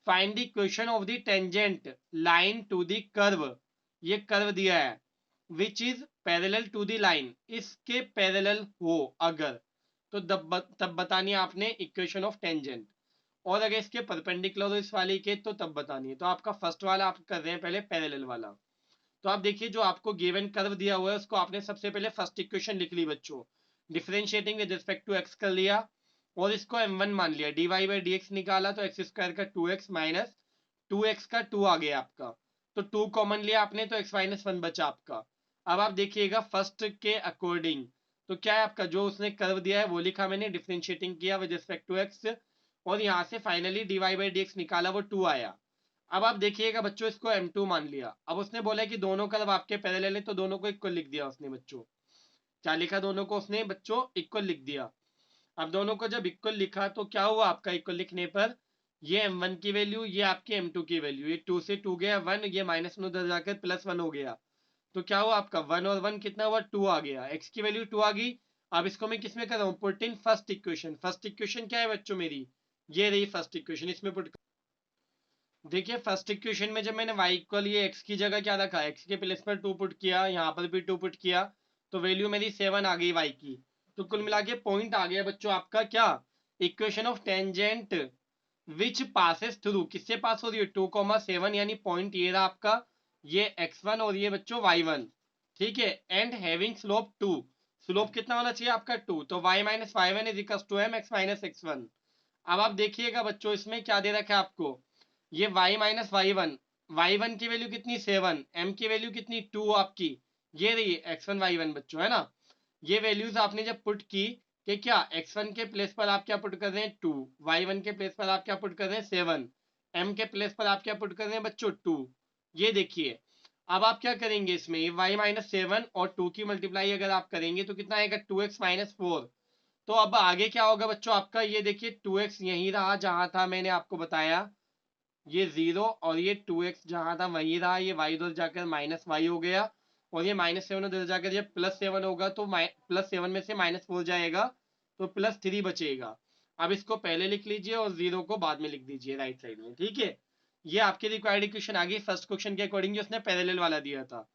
find the equation of the tangent line to the curve, ये कर्व दिया है, which is parallel to the line, इसके पैरेलल हो अगर, तो तब बतानी है आपने इक्वेशन ऑफ टेंजेंट। और अगर इसके परपेंडिकुलर हो इस वाले के तो तब बतानी है। तो आपका फर्स्ट वाला आप कर रहे हैं पहले पैरेलल वाला। तो आप देखिए जो आपको गिवन कर्व दिया हुआ है उसको आपने सबसे पहले फर्स्ट इक्वेशन लिख ली बच्चों, differentiating with respect to x कर लिया और इसको m1 मान लिया, dy बाई डी एक्स निकाला तो एक्स स्क्वायर का 2x माइनस 2x का 2 आ गया आपका। तो 2 कॉमन लिया आपने तो x माइनस 1 बचा आपका। अब आप देखिएगा फर्स्ट के अकॉर्डिंग तो क्या है आपका, जो उसने कर्व दिया है वो लिखा मैंने, डिफरेंशिएटिंग किया विद रिस्पेक्ट टू एक्स और यहाँ से finally dy by D x निकाला वो 2 आया। अब आप देखिएगा बच्चों इसको m2 मान लिया। अब उसने बोला कि दोनों कर्व आपके पैरेलल है तो दोनों को इक्वल लिख दिया उसने बच्चों। क्या लिखा, दोनों को उसने बच्चों इक्वल लिख दिया। अब दोनों को जब इक्वल लिखा तो क्या हुआ आपका, इक्वल लिखने पर ये m1 की वैल्यू ये आपकी m2 की वैल्यू, ये 2 से 2 गया 1, ये माइनस में उधर जाकर प्लस 1 हो गया। तो क्या हुआ आपका 1 और 1 कितना हुआ 2 आ गया, x की वैल्यू 2 आ गई। अब इसको मैं किसमें कर रहा हूँ, put in first equation. First equation क्या है बच्चों मेरी, ये रही फर्स्ट इक्वेशन, इसमें पुट। देखिए फर्स्ट इक्वेशन में जब मैंने y इक्वल ये x की जगह क्या रखा, x के प्लेस पर 2 पुट किया, यहाँ पर भी 2 पुट किया तो वैल्यू मेरी 7 आ गई y की। तो कुल मिला के पॉइंट आ गया बच्चों आपका क्या, equation of tangent which passes through, किससे पास हो रही है 2,7, यानी पॉइंट ये रहा आपका, ये x1 और ये बच्चों y1, ठीक है। एंड हैविंग स्लोप 2, स्लोप कितना होना चाहिए आपका 2, तो y minus y1 is equal to m x minus x1। अब आप देखिएगा बच्चों इसमें क्या दे रखा है आपको, ये y माइनस y1 की वैल्यू कितनी 7, m की वैल्यू कितनी 2 आपकी, ये रही x1 y1 बच्चों, है ना। ये वैल्यूज आपने जब पुट की कि क्या x1 के प्लेस पर आप क्या पुट कर रहे हैं 2, y1 के प्लेस पर आप क्या पुट कर रहे हैं 7, m के प्लेस पर आप क्या पुट कर रहे हैं बच्चों 2। ये देखिए अब आप क्या करेंगे इसमें, ये y माइनस 7 और 2 की मल्टीप्लाई अगर आप करेंगे तो कितना आएगा 2x माइनस 4। तो अब आगे क्या होगा बच्चों आपका, ये देखिए 2x यहीं रहा जहां था मैंने आपको बताया, ये 0 और ये 2x जहां था वहीं रहा, ये y उधर जाकर माइनस वाई हो गया और ये -7 उधर जाकर ये +7 होगा तो +7 में से -4 जाएगा तो +3 बचेगा। अब इसको पहले लिख लीजिए और 0 को बाद में लिख दीजिए राइट साइड में, ठीक है। ये आपके रिक्वायर्ड इक्वेशन आ गई फर्स्ट क्वेश्चन के अकॉर्डिंग जो उसने पैरेलल वाला दिया था।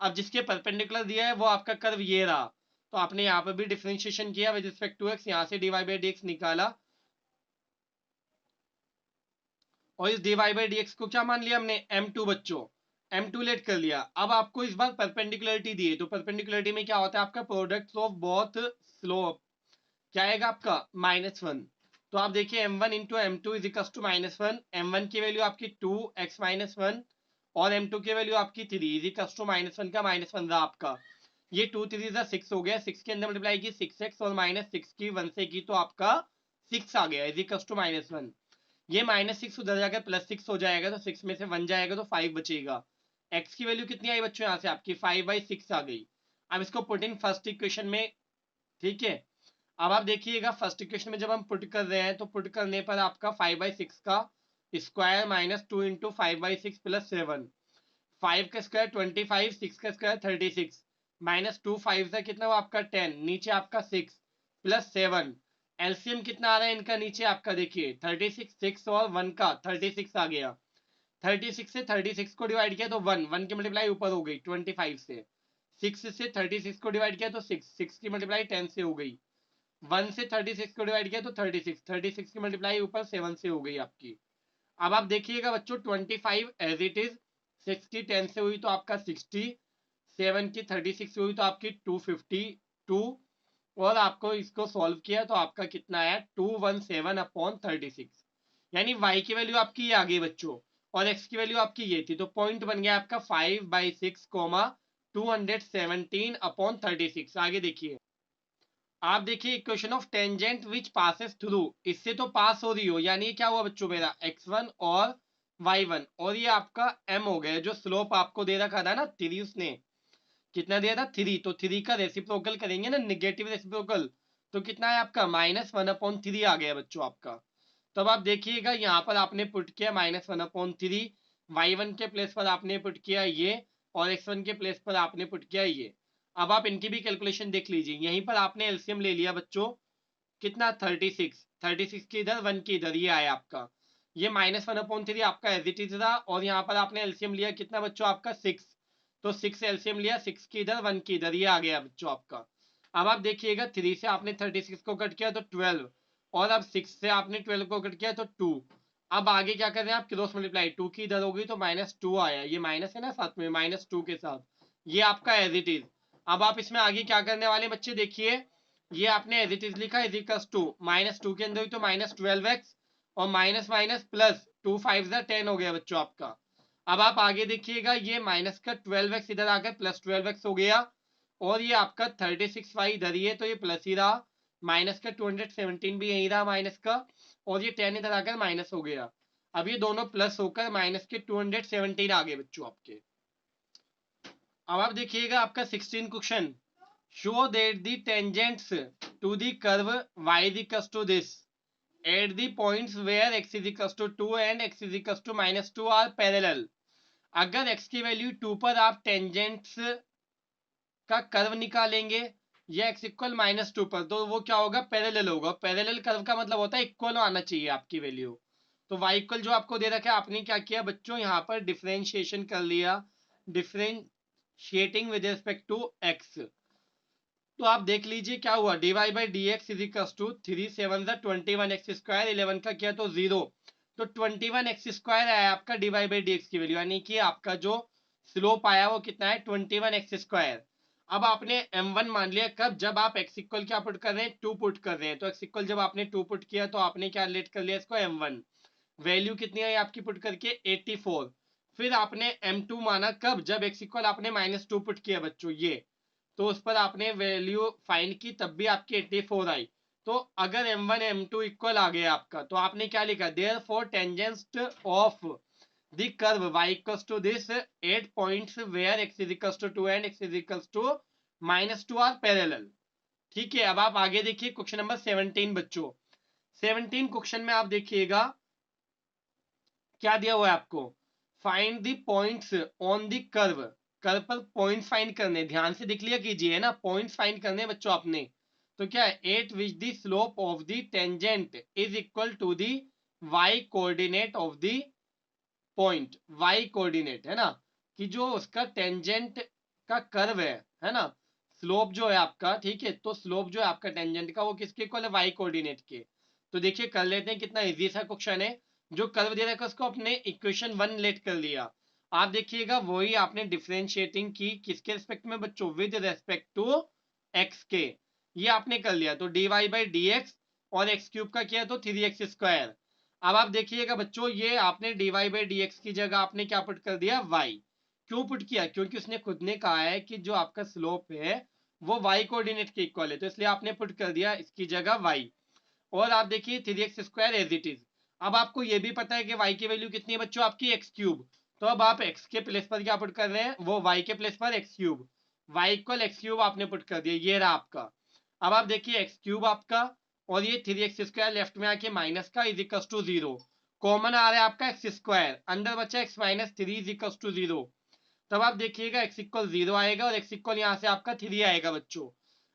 अब जिसके परपेंडिकुलर दिया है वो आपका कर्व ये रहा, तो आपने यहाँ पर भी डिफरेंशिएशन किया विद रिस्पेक्ट टू एक्स, यहाँ से dy बाई डी एक्स निकाला और इस dy बाई डी एक्स को क्या मान लिया हमने m2 बच्चों, m2 लेट कर लिया। अब आपको इस बार परपेंडिकुलरिटी दी है तो परपेंडिकुलरिटी में क्या होता है आपका प्रोडक्ट ऑफ बोथ स्लोप, क्या आएगा आपका -1। तो आप देखिए m1 into m2 is equal to -1, m1 की वैल्यू आपकी 2x -1 और m2 की वैल्यू आपकी 3 इज इक्वल टू -1 का -1 रहा आपका। ये 2 3 6 हो गया, 6 के अंदर मल्टीप्लाई की 6x और -6 की 1 से की तो आपका 6 आ गया इज इक्वल टू -1। ये -6 उधर जाकर +6 हो जाएगा तो 6 में से 1 जाएगा तो 5 बचेगा। x की वैल्यू कितनी आई बच्चों, यहाँ से आपकी 5/6 आ गई। अब इसको पुट इन फर्स्ट इक्वेशन में, ठीक है। अब आप देखिएगा फर्स्ट इक्वेशन में जब हम पुट कर रहे हैं तो पुट करने पर आपका 5/6 का स्क्वायर -2 इंटू 5/6 प्लस 7, 5 का स्क्वायर 25, 6 का स्क्वायर 36, -2 5 से कितना हुआ आपका 10, नीचे आपका 6 प्लस 7, एलसीएम कितना आ रहा है इनका नीचे आपका देखिए 36, 6 और 1 का 36 आ गया। 36 से 36 को डिवाइड किया तो 1 की मल्टीप्लाई ऊपर हो गई 25 से, 6 से 36 को डिवाइड किया तो 6 की मल्टीप्लाई 10 से हो गई, 1 से 36 को डिवाइड किया तो 36 की मल्टीप्लाई ऊपर 7 से हो गई आपकी। अब आप देखिएगा बच्चों 25 एज इट इज, 6 की 10 से हुई तो आपका 60, 7 की 36 से हुई तो आपकी 252 और आपको इसको सॉल्व किया तो आपका कितना आया 217/36, यानी y की वैल्यू आपकी ये आ गई बच्चों और x की वैल्यू आपकी ये थी। तो पॉइंट बन गया आपका 5/6, 217/36। आगे देखिए आप देखिए equation of tangent which passes through, इससे तो पास हो रही हो, यानी क्या हुआ बच्चों मेरा x1 और y1 और ये आपका m हो गया, जो स्लोप आपको दे रखा था ना 3, उसने कितना दिया था 3, तो 3 का रेसिप्रोकल करेंगे ना, निगेटिव रेसिप्रोकल, तो कितना है आपका -1/3 आ गया बच्चों आपका। तब आप देखिएगा यहाँ पर आपने पुट किया -1/3, y1 के प्लेस पर आपने पुट किया ये और x1 के प्लेस पर आपने पुट किया ये। अब आप इनकी भी कैलकुलेशन देख लीजिए, यहीं पर आपने एलसीएम ले लिया बच्चों कितना 36 की इधर 1 की इधर, ये आया आपका, ये -1/3 आपका एज इट इज रहा और यहाँ पर आपने एलसीएम लिया कितना बच्चों आपका 6, तो 6 एलसीएम लिया, 6 की इधर 1 की इधर, ये आ गया बच्चों आपका। अब आप देखिएगा 3 से आपने 36 को कट किया तो 12, और अब 6 से आपने 12 को कट किया तो 2। अब आगे क्या कर रहे हैं आप, क्रॉस मल्टीप्लाई, 2 की इधर होगी तो -2 आया, ये माइनस है ना साथ में, -2 के साथ, ये आपका एज इट इज। अब आप इसमें आगे क्या करने वाले बच्चे देखिए, ये आपने एज इट इज लिखा इज इक्वल्स टू -2 के अंदर तो -12x, और माइनस माइनस प्लस 2 5 10 हो गया बच्चों आपका। अब आप आगे देखिएगा, ये माइनस का 12x इधर आकर प्लस 12x हो गया, और ये आपका 36y इधर ही है तो ये प्लस ही रहा, माइनस का 217 भी यही रहा माइनस का, और ये 10 इधर आकर माइनस हो गया। अब ये दोनों प्लस होकर माइनस के 217 आ गए बच्चों आपके। अब आप देखिएगा आपका 16 question, show that the tangents to the curve y is equals to this at the points where x is equals to 2 and x is equals to -2 are parallel। अगर x की वैल्यू 2 पर आप टेंजेंट्स का curve निकालेंगे या x equal -2 पर, तो वो क्या होगा, पैरेलल होगा। पैरेलल कर्व का मतलब होता है इक्वल आना चाहिए आपकी वैल्यू। तो y इक्वल जो आपको दे रखा है, आपने क्या किया बच्चों, यहाँ पर डिफरेंशिएशन कर लिया, differentiating with respect to x। तो आप देख लीजिए क्या हुआ, dy by D x is equal to 3 7 21x², 11 का किया तो 0, तो 21x² आया आपका dy बाई डी एक्स की वैल्यू, यानी कि आपका जो स्लोप आया वो कितना है 21x²। अब आपने m1 मान लिया कब, जब आप x इक्वल क्या पुट कर रहे हैं, 2 पुट कर रहे हैं। तो x इक्वल जब आपने 2 पुट किया तो आपने क्या लेट कर लिया इसको m1, वैल्यू कितनी आई आपकी पुट करके 84। फिर आपने m2 माना कब, जब x इक्वल आपने -2 पुट किया बच्चों ये, तो उस पर आपने वैल्यू फाइंड की तब भी आपकी 84 आई। तो अगर m1 m2 इक्वल आ गया आपका, तो आपने क्या लिखा, therefore tangent of the curve y equals to this 8 points where x is equals to 2 and x is equals to -2 are parallel. ठीक है, अब आप आगे देखिए क्वेश्चन नंबर 17 बच्चों। 17 क्वेश्चन में आप देखिएगा क्या दिया हुआ है आपको, find the points on the curve. Curve पर पॉइंट्स फाइंड करने, ध्यान से देख लिया कीजिए ना, पॉइंट्स फाइंड करने बच्चों आपने। तो क्या है, at which the slope of the tangent is equal to the y coordinate of the point. Y coordinate है ना, कि जो उसका टेंजेंट का कर्व है ना, स्लोप जो है आपका, ठीक है, तो स्लोप जो है आपका टेंजेंट का वो किसके इक्वल है, वाई कोऑर्डिनेट के। तो देखिए कर लेते हैं, कितना इजी सा क्वेश्चन है। जो कर्व दे रखा है उसको अपने इक्वेशन 1 लेट कर लिया। आप देखिएगा वही आपने डिफरेंशिएटिंग की किसके रिस्पेक्ट में बच्चों, विद रेस्पेक्ट टू एक्स के, ये आपने कर लिया। तो dy बाई डी एक्स और एक्स क्यूब का किया तो 3x²। अब आप देखिएगा बच्चों, ये आपने dy बाई डी एक्स की जगह आपने क्या पुट कर दिया, y। क्यों पुट किया, क्योंकि उसने खुद ने कहा है कि जो आपका स्लोप है वो y कोऑर्डिनेट के इक्वल है, तो इसलिए आपने पुट कर दिया इसकी जगह y। और आप देखिए 3x² एज इट इज। अब आपको ये भी पता है कि y की वैल्यू कितनी है बच्चों आपकी, एक्स क्यूब। तो अब आप x के प्लेस पर क्या पुट कर रहे हैं, वो y के प्लेस पर x cube, y equal x cube आपने पुट कर दिया, ये रहा आपका। अब आप देखिए एक्स क्यूब आपका, और ये 3x² लेफ्ट में आके माइनस का इज इक्वल टू 0, कॉमन आ रहा है आपका x², अंदर बचा x - 3 इज इक्वल टू 0। तब आप देखिएगा x इक्वल 0 आएगा और x इक्वल यहाँ से आपका 3 आएगा बच्चों।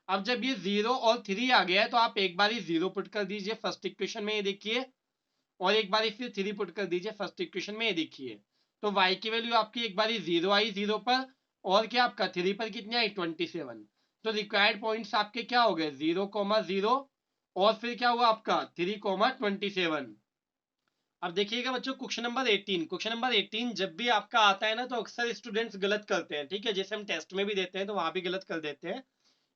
अब जब ये 0 और 3 आ गया है तो आप एक बार ही 0 पुट कर दीजिए फर्स्ट इक्वेशन में, ये देखिए, और एक बार फिर 3 पुट कर दीजिए फर्स्ट इक्वेशन में, ये देखिए। तो y की वैल्यू आपकी एक बार 0 आई 0 पर, और क्या आपका 3 पर कितनी आई 27। तो रिक्वायर्ड पॉइंट्स आपके क्या हो गए, 0,0, और फिर क्या हुआ आपका 3,27। अब देखिएगा बच्चों क्वेश्चन नंबर 18। क्वेश्चन नंबर 18 जब भी आपका आता है ना तो अक्सर स्टूडेंट्स गलत करते हैं, ठीक है, जैसे हम टेस्ट में भी देते हैं तो वहां भी गलत कर देते हैं।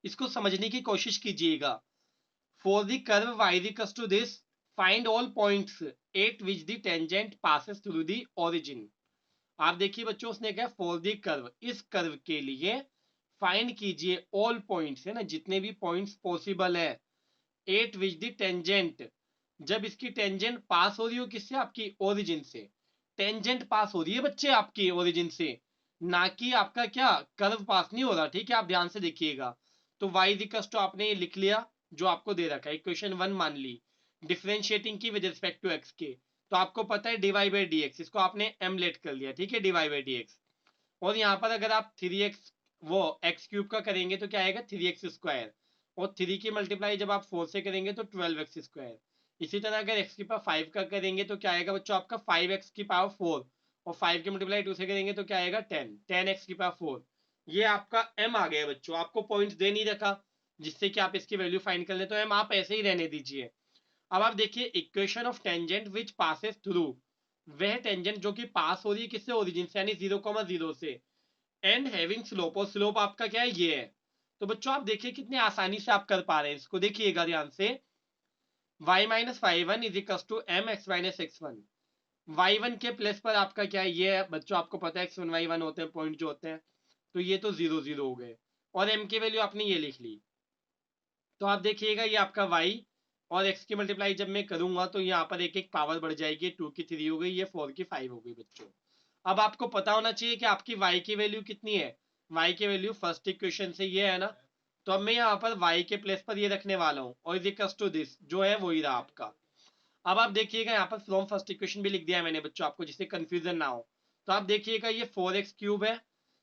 इसको समझने की कोशिश कीजिएगा। For the curve y is equals to this, find all points at which the tangent passes through the origin। आप देखिए बच्चों उसने क्या, फॉर द कर्व, इस कर्व के लिए फाइंड कीजिए ऑल पॉइंट्स, है ना, जितने भी पॉइंट्स पॉसिबल है, एट विच द टेंजेंट, जब इसकी टेंजेंट पास हो रही हो किससे, आपकी ओरिजिन से। टेंजेंट पास हो रही है बच्चे आपकी ओरिजिन से, ना कि आपका क्या कर्व पास नहीं हो रहा, ठीक है, आप ध्यान से देखिएगा। तो y इक्वल्स टू आपने ये लिख लिया जो आपको दे रखा है, इक्वेशन 1 मान ली, डिफरेंशिएटिंग की विद रिस्पेक्ट टू x के। तो आपको पता है dy बाई डी एक्स, इसको आपने m लेट कर लिया, ठीक है, dy बाई डी एक्स। और यहाँ पर अगर आप 3x वो एक्स क्यूब का करेंगे तो क्या आएगा 3x², और 3 की मल्टीप्लाई जब आप 4 से करेंगे तो 12x²। इसी तरह अगर x की पावर 5 का करेंगे तो क्या आएगा बच्चों आपका 5x की पावर 4, और 5 की मल्टीप्लाई 2 से करेंगे तो क्या आएगा 10, 10x की पावर 4। ये आपका m आ गया बच्चों, आपको पॉइंट्स दे नहीं रखा, जिससे कि आप इसकी वैल्यू फाइंड कर ले। तो एम आप ऐसे ही रहने दीजिए। अब आप देखिए equation of tangent which passes through, वह टेंजेंट जो कि पास हो रही है किससे, ओरिजिन से, यानी 0,0 से, एंड हैविंग स्लोप, और स्लोप आपका क्या है, ये है। तो बच्चों आप देखिए कितने आसानी से आप कर पा रहे हैं इसको, देखिएगा ध्यान से। y minus Y one is equal to M x minus x one. Y one के प्लेस पर आपका क्या है, ये है बच्चों, आपको पता है x1 y1 होते हैं पॉइंट जो होते हैं, तो ये तो 0 0 हो गए, और m की वैल्यू आपने ये लिख ली। तो आप देखिएगा ये आपका y और x की मल्टीप्लाई जब मैं करूंगा तो यहाँ पर एक एक पावर बढ़ जाएगी, 2 की 3 हो गई, ये 4 की 5 हो गई बच्चों। अब आपको पता होना चाहिए कि आपकी y की वैल्यू कितनी है। y की वैल्यू फर्स्ट इक्वेशन से ये है ना, तो अब मैं यहाँ पर y के प्लेस पर ये रखने वाला हूँ, और इज इक्वल टू दिस जो है वही रहा आपका। अब आप देखिएगा यहाँ पर फ्रॉम फर्स्ट इक्वेशन भी लिख दिया है मैंने बच्चों आपको, जिससे कंफ्यूजन ना हो। तो आप देखिएगा ये 4x³ है,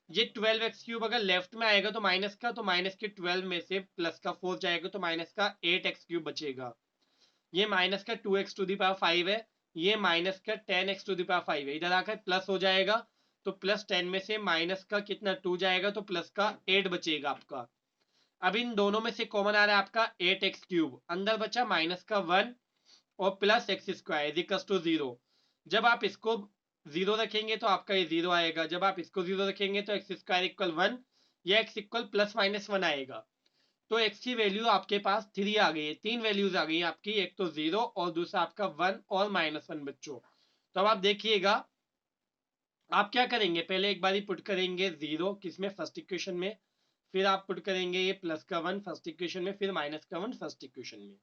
ये 12x³ अगर लेफ्ट में आएगा तो माइनस का, तो माइनस के 12 में से प्लस का 4 जाएगा तो माइनस का 8x³ बचेगा। ये माइनस का 2x टू द पावर 5 है, ये माइनस का 10x टू द पावर 5 है, इधर आकर प्लस हो जाएगा, तो प्लस 10 में से माइनस का कितना 2 जाएगा तो प्लस का 8 बचेगा आपका। अब इन दोनों में से कॉमन आ रहा है आपका 8x³, अंदर बचा माइनस का 1 और plus x square equal to 0। जब आप इसको 0 रखेंगे तो आपका ये 0 आएगा, जब आप इसको 0 रखेंगे तो एक्स स्क्वायर इक्वल 1 या एक्स इक्वल प्लस माइनस 1 आएगा। तो एक्स की वैल्यू आपके पास 3 आ गई है, 3 वैल्यूज आ गई है आपकी, एक तो 0 और दूसरा आपका 1 और -1 बच्चों। तो अब आप देखिएगा आप क्या करेंगे, पहले एक बार ही पुट करेंगे 0 किसमें, फर्स्ट इक्वेशन में, फिर आप पुट करेंगे ये प्लस का 1 फर्स्ट इक्वेशन में, फिर माइनस का 1 फर्स्ट इक्वेशन में।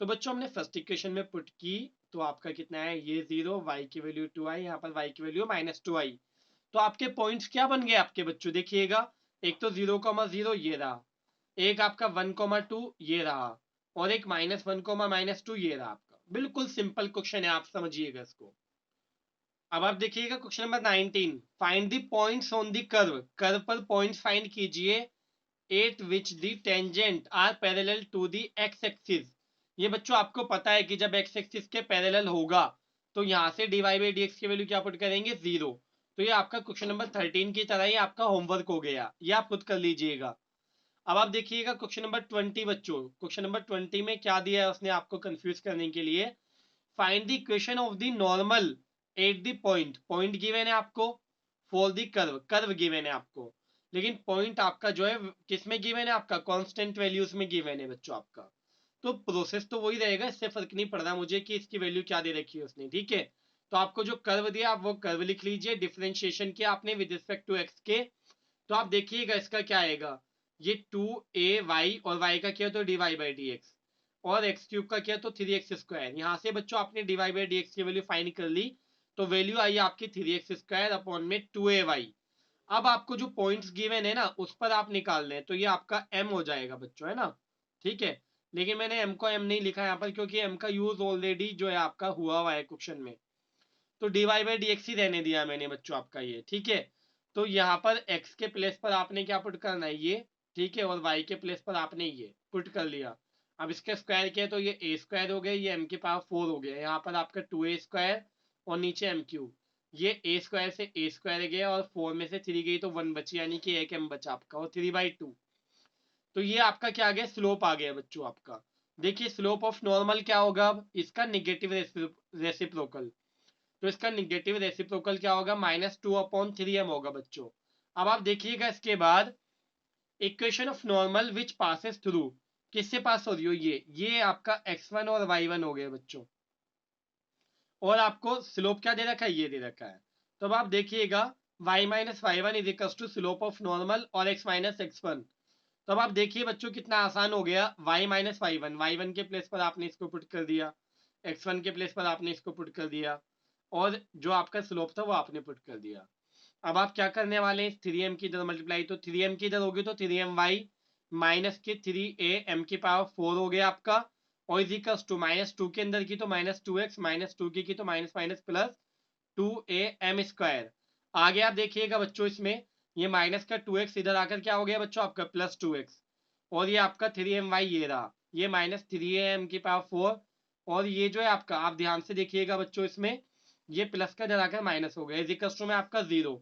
तो बच्चों हमने फर्स्ट इक्वेशन में पुट की, तो आपका कितना है, ये 0, y की वैल्यू 2 आई, यहाँ पर y की वैल्यू -2 आई। तो आपके पॉइंट्स क्या बन गए आपके बच्चों, देखिएगा, एक तो 0,0 ये रहा, एक आपका 1,2 ये रहा, और एक -1,-2 ये रहा आपका। बिल्कुल सिंपल क्वेश्चन है, आप समझिएगा इसको। अब आप देखिएगा question number 19, find the points on the curve, curve पर पॉइंट्स फाइंड कीजिए at which the tangent are parallel to the x axis. ये बच्चों आपको पता है कि जब एक्स एक्सिस के पैरेलल होगा तो यहां से dy/dx की वैल्यू क्या पुट करेंगे, 0। तो ये आपका क्वेश्चन नंबर 13 की तरह ही आपका होमवर्क हो गया, ये आप खुद कर लीजिएगा। अब आप देखिएगा क्वेश्चन नंबर 20 बच्चों, क्वेश्चन नंबर 20 में क्या दिया है उसने आपको कंफ्यूज करने के लिए, find the equation of the normal at the point, point given है आपको, for the curve, curve given है आपको, लेकिन पॉइंट आपका जो है किस में गिवन है, आपका कांस्टेंट वैल्यूज में गिवन है बच्चों आपका। तो प्रोसेस तो वही रहेगा, इससे फर्क नहीं पड़ रहा मुझे कि इसकी वैल्यू क्या दे रखी है उसने, ठीक है। तो आपको जो कर्व दिया आप वो कर्व लिख लीजिए, डिफरेंशिएशन किया आपने विद रिस्पेक्ट टू एक्स के, तो आप देखिएगा इसका क्या आएगा, ये 2ay और y का किया तो dy/dx, और x³ का किया तो 3x²। यहाँ से बच्चों आपने dy/dx की वैल्यू फाइंड कर ली, तो वैल्यू आई आपकी 3x² अपॉन में 2ay। अब आपको जो पॉइंट्स गिवन है ना उस पर आप निकाल लें, तो ये आपका m हो जाएगा बच्चों, है ना, ठीक है। लेकिन मैंने m को m नहीं लिखा यहाँ पर, क्योंकि m का यूज ऑलरेडी जो है आपका हुआ हुआ है क्वेश्चन में, तो dy/dx ही रहने दिया मैंने बच्चों आपका ये, ठीक है। तो यहाँ पर x के प्लेस पर आपने क्या पुट करना है, ये, ठीक है, और y के प्लेस पर आपने ये पुट कर लिया। अब इसका स्क्वायर किया तो ये a² हो गया, ये m की पावर 4 हो गया, यहाँ पर आपका 2a² और नीचे m³, ये a² से a² गया और 4 में से 3 गई तो 1 बची, यानी कि एक m बचा आपका, और 3/2। तो ये आपका क्या आ गया, स्लोप आ गया बच्चों आपका। देखिए स्लोप ऑफ नॉर्मल क्या होगा, अब इसका निगेटिव रेसिप्रोकल, तो इसका निगेटिव रेसिप्रोकल क्या होगा, -2/3m होगा बच्चों। अब आप देखिएगा इसके बाद equation of normal which passes through, किससे पास हो रही हो, ये आपका x1 और y1 हो गए बच्चों, और आपको स्लोप क्या दे रखा है, ये दे रखा है। तो अब आप देखिएगा y-y1 is equal to slope of normal और x-x1। तो अब आप देखिए बच्चों कितना आसान हो गया, y-y1 के प्लेस पर आपने इसको पुट कर दिया, x1 के प्लेस पर आपने इसको पुट कर दिया, और जो आपका स्लोप था वो आपने पुट कर दिया। अब आप क्या करने वाले हैं, 3m की इधर मल्टीप्लाई, तो 3m की इधर होगी तो 3my माइनस के 3am की पावर 4 हो गया आपका, और इज इक्वल टू -2 के अंदर की तो -2x, -2 की तो माइनस माइनस प्लस 2am²। आगे आप देखिएगा बच्चों इसमें ये माइनस का 2x इधर आकर क्या हो गया बच्चों आपका +2x, और ये आपका 3my ये रहा, ये -3am की पावर 4, और ये जो है आपका, आप ध्यान से देखिएगा बच्चों इसमें ये प्लस का इधर आकर माइनस हो गया, इज इक्वल टू में आपका 0।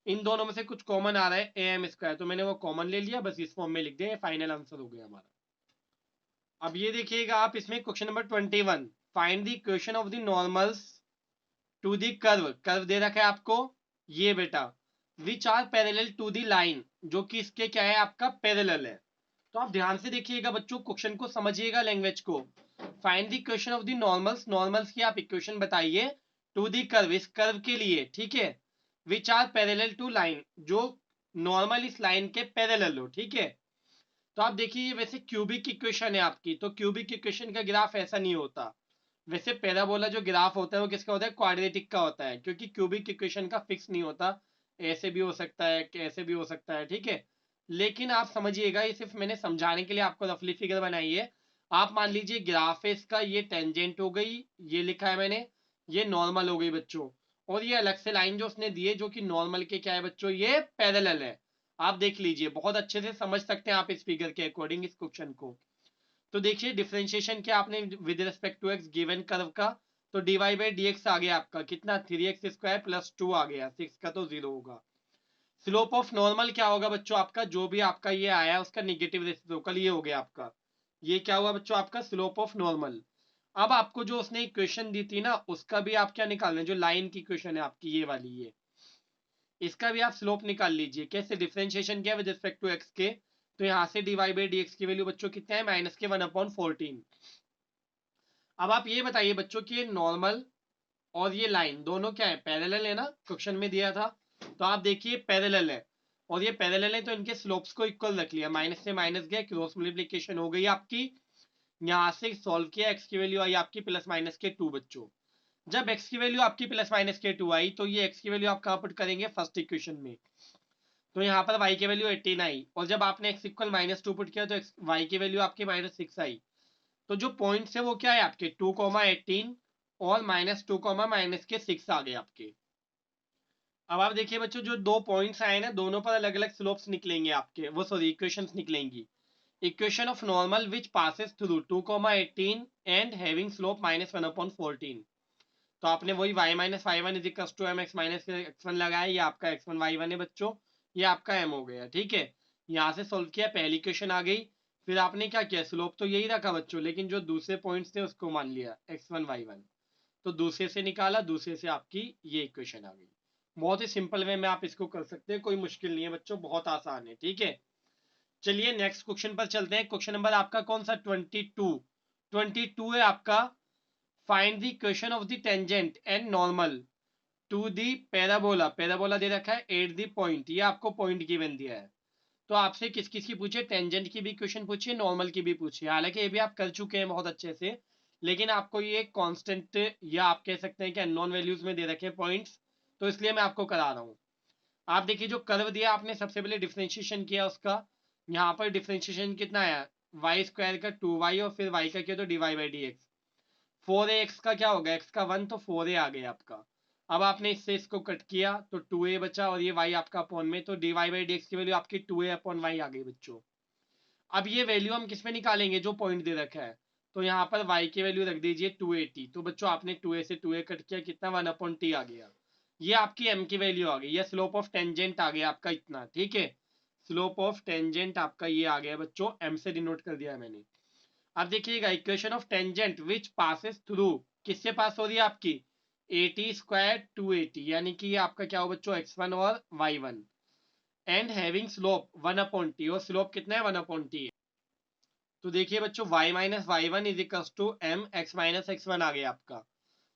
इन दोनों में से कुछ कॉमन आ रहा है am², तो मैंने वो कॉमन ले लिया, बस इस फॉर्म में लिख दिया, फाइनल आंसर हो गया हमारा। अब ये देखिएगा आप, इसमें question number 21, find the equation of the normals to the curve. Curve दे रखा है आपको ये बेटा, which are parallel to the line, जो कि इसके क्या है आपका पैरेलल है। तो आप ध्यान से देखिएगा बच्चों, क्वेश्चन को समझिएगा, लैंग्वेज को। Find the equation of the normals, normals की आप इक्वेशन बताइए टू दी कर्व, इस कर्व के लिए, ठीक है। Which are parallel to line, जो नॉर्मल इस लाइन के पैरेलल हो, ठीक है। तो आप देखिए, वैसे क्यूबिक इक्वेशन है आपकी, तो क्यूबिक इक्वेशन का ग्राफ ऐसा नहीं होता। वैसे पैराबोला जो ग्राफ होता है वो किसका होता है, क्वाड्रेटिक का होता है, क्योंकि क्यूबिक इक्वेशन का फिक्स नहीं होता, ऐसे भी हो सकता है, कैसे भी हो सकता है, ठीक है। लेकिन आप समझिएगा, ये सिर्फ मैंने समझाने के लिए आपको रफली फिगर बनाई है। आप मान लीजिए ग्राफ है इसका, ये टेंजेंट हो गई, ये लिखा है मैंने, ये नॉर्मल हो गई बच्चों, और ये अलग से लाइन जो उसने दी है, जो कि नॉर्मल के क्या है बच्चों, ये पैरेलल है। आप देख लीजिए, बहुत अच्छे से समझ सकते हैं आप इस फिगर के अकॉर्डिंग इस क्वेश्चन को। तो देखिए डिफरेंशिएशन क्या आपने with respect to x given curve का, तो डीवाई बाई डी एक्स आ गया आपका कितना, 3x² प्लस 2 आ गया, 6 का तो 0 होगा। स्लोप ऑफ नॉर्मल क्या होगा बच्चों आपका, जो भी आपका ये आया उसका निगेटिव रेसिप्रोकल, ये हो गया आपका, ये क्या हुआ बच्चों आपका स्लोप ऑफ नॉर्मल। अब आपको जो उसने इक्वेशन दी थी ना, उसका भी आप क्या निकालना है, जो लाइन की इक्वेशन है आपकी ये वाली, ये इसका भी आप स्लोप निकाल लीजिए। कैसे, डिफरेंशिएशन किया विद रिस्पेक्ट टू एक्स के, तो यहाँ से d y by D x की वैल्यू बच्चों कितना है, माइनस के 1/14। अब आप ये बताइए बच्चों कि ये नॉर्मल और ये लाइन दोनों क्या है, पैरेलल है ना, क्वेश्चन में दिया था। तो आप देखिए पैरेलल है, और ये पैरेलल है, तो इनके स्लोप्स को इक्वल रख लिया, माइनस से माइनस गया, क्रॉस मल्टीप्लिकेशन हो गई आपकी। यहाँ से सॉल्व किया, एक्स की वैल्यू आई आपकी प्लस माइनस के 2 बच्चों। जब एक्स की वैल्यू आपकी प्लस माइनस के 2 आई, तो ये एक्स की वैल्यू आप कहाँ पुट करेंगे, फर्स्ट इक्वेशन में। तो यहाँ पर y की वैल्यू 18 आई, और जब आपने x इक्वल -2 पुट किया, तो y की वैल्यू आपकी -6 आई। तो जो पॉइंट्स है वो क्या है आपके, 2,18 और -2, -6 आ गए आपके। अब आप देखिए बच्चों, जो दो पॉइंट्स आए ना, दोनों पर अलग अलग स्लोप्स निकलेंगे आपके, वो सॉरी इक्वेशंस निकलेंगी। Equation of normal which passes through 2,18 and having slope -1/14। तो आपने वही y minus Y one is equal to M x minus x one लगाया, ये आपका x1 y1 है बच्चों, ये आपका m हो गया, ठीक है। यहाँ से सोल्व किया, पहली क्वेश्चन आ गई। फिर आपने क्या किया, स्लोप तो यही रखा बच्चों, लेकिन जो दूसरे पॉइंट्स थे उसको मान लिया x1 y1, तो दूसरे से निकाला, दूसरे से आपकी ये इक्वेशन आ गई। बहुत ही सिंपल वे में आप इसको कर सकते हैं, कोई मुश्किल नहीं है बच्चों, बहुत आसान है, ठीक है। चलिए नेक्स्ट क्वेश्चन पर चलते हैं। क्वेश्चन नंबर आपका कौन सा, 22 है आपका। Find the equation of the tangent and normal to the parabola, parabola दे रखा है एट दी पॉइंट, ये आपको पॉइंट गिवन दिया है। तो आपसे किस किस की पूछे, टेंजेंट की भी क्वेश्चन पूछिए, नॉर्मल की भी पूछिए, हालांकि ये भी आप कर चुके हैं बहुत अच्छे से, लेकिन आपको ये कांस्टेंट या आप कह सकते हैं कि अननोन वैल्यूज में दे रखे हैं पॉइंट्स, तो इसलिए मैं आपको करा रहा हूँ। आप देखिए जो कर्व दिया आपने, सबसे पहले डिफरेंशिएशन किया उसका, यहाँ पर डिफरेंशिएशन कितना आया, y² का 2y, और फिर y का किया तो d y by D x. 4x का क्या होगा, x का 1, तो 4a आ गया आपका। अब आपने इससे इसको कट किया तो 2a बचा, और ये y आपका अपॉन में, तो d y by D x की वैल्यू आपकी 2a/y आ गई बच्चों। अब ये वैल्यू हम किस में निकालेंगे, जो पॉइंट दे रखा है, तो यहाँ पर y की वैल्यू रख दीजिए 280, तो बच्चों आपने 2a से 2a कट किया, कितना 1/t आ गया। ये आपकी m की वैल्यू आ गई, ये स्लोप ऑफ टेंजेंट आ गया आपका इतना, ठीक है। स्लोप ऑफ टेंजेंट आपका ये आ गया बच्चों, m से डिनोट कर दिया मैंने। अब देखिएगा equation of tangent which passes through, किससे पास हो रही है आपकी, 80² 280, यानी कि ये आपका क्या हो बच्चों, x1 और y1, and having slope 1/t, और स्लोप कितना है 1/t है। तो देखिए बच्चों y minus Y one is equal to M x minus x one आ गया आपका।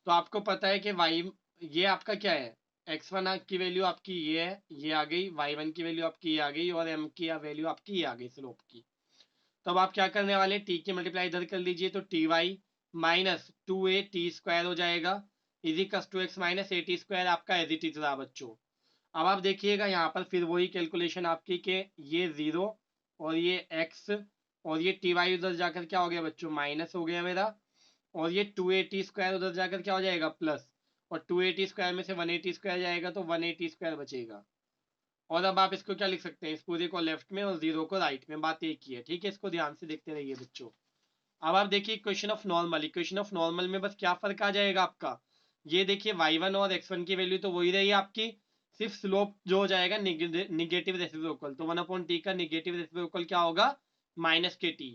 तो आपको पता है कि y ये आपका क्या है, x1 की वैल्यू आपकी ये है, ये आ गई, y1 की वैल्यू आपकी ये आ गई, और m की वैल्यू आपकी ये आ गई स्लोप की। तो अब आप क्या करने वाले, टी की मल्टीप्लाई इधर कर लीजिए, तो T Y minus 2a t² हो जाएगा, is equal to x minus a t² आपका एज इट इज रहा बच्चों। अब आप देखिएगा यहाँ पर फिर वही कैलकुलेशन आपकी के, ये 0 और ये x, और ये टी वाई उधर जाकर क्या हो गया बच्चों, माइनस हो गया मेरा, और ये 2a t² उधर जाकर क्या हो जाएगा प्लस, और 2a t² में से 1a t² जाएगा, तो 1a t² बचेगा। और अब आप इसको क्या लिख सकते हैं, इस पूरे को लेफ्ट में और 0 को राइट में, बात एक ही है, ठीक है। इसको ध्यान से देखते रहिए बच्चों। अब आप देखिए equation of normal, equation of normal में बस क्या फर्क आ जाएगा आपका, ये देखिए y1 और x1 की वैल्यू तो वही रही आपकी, सिर्फ स्लोप जो हो जाएगा निगेटिव रेसिप्रोकल, तो 1/t का निगेटिव रेसिप्रोकल क्या होगा, -kt।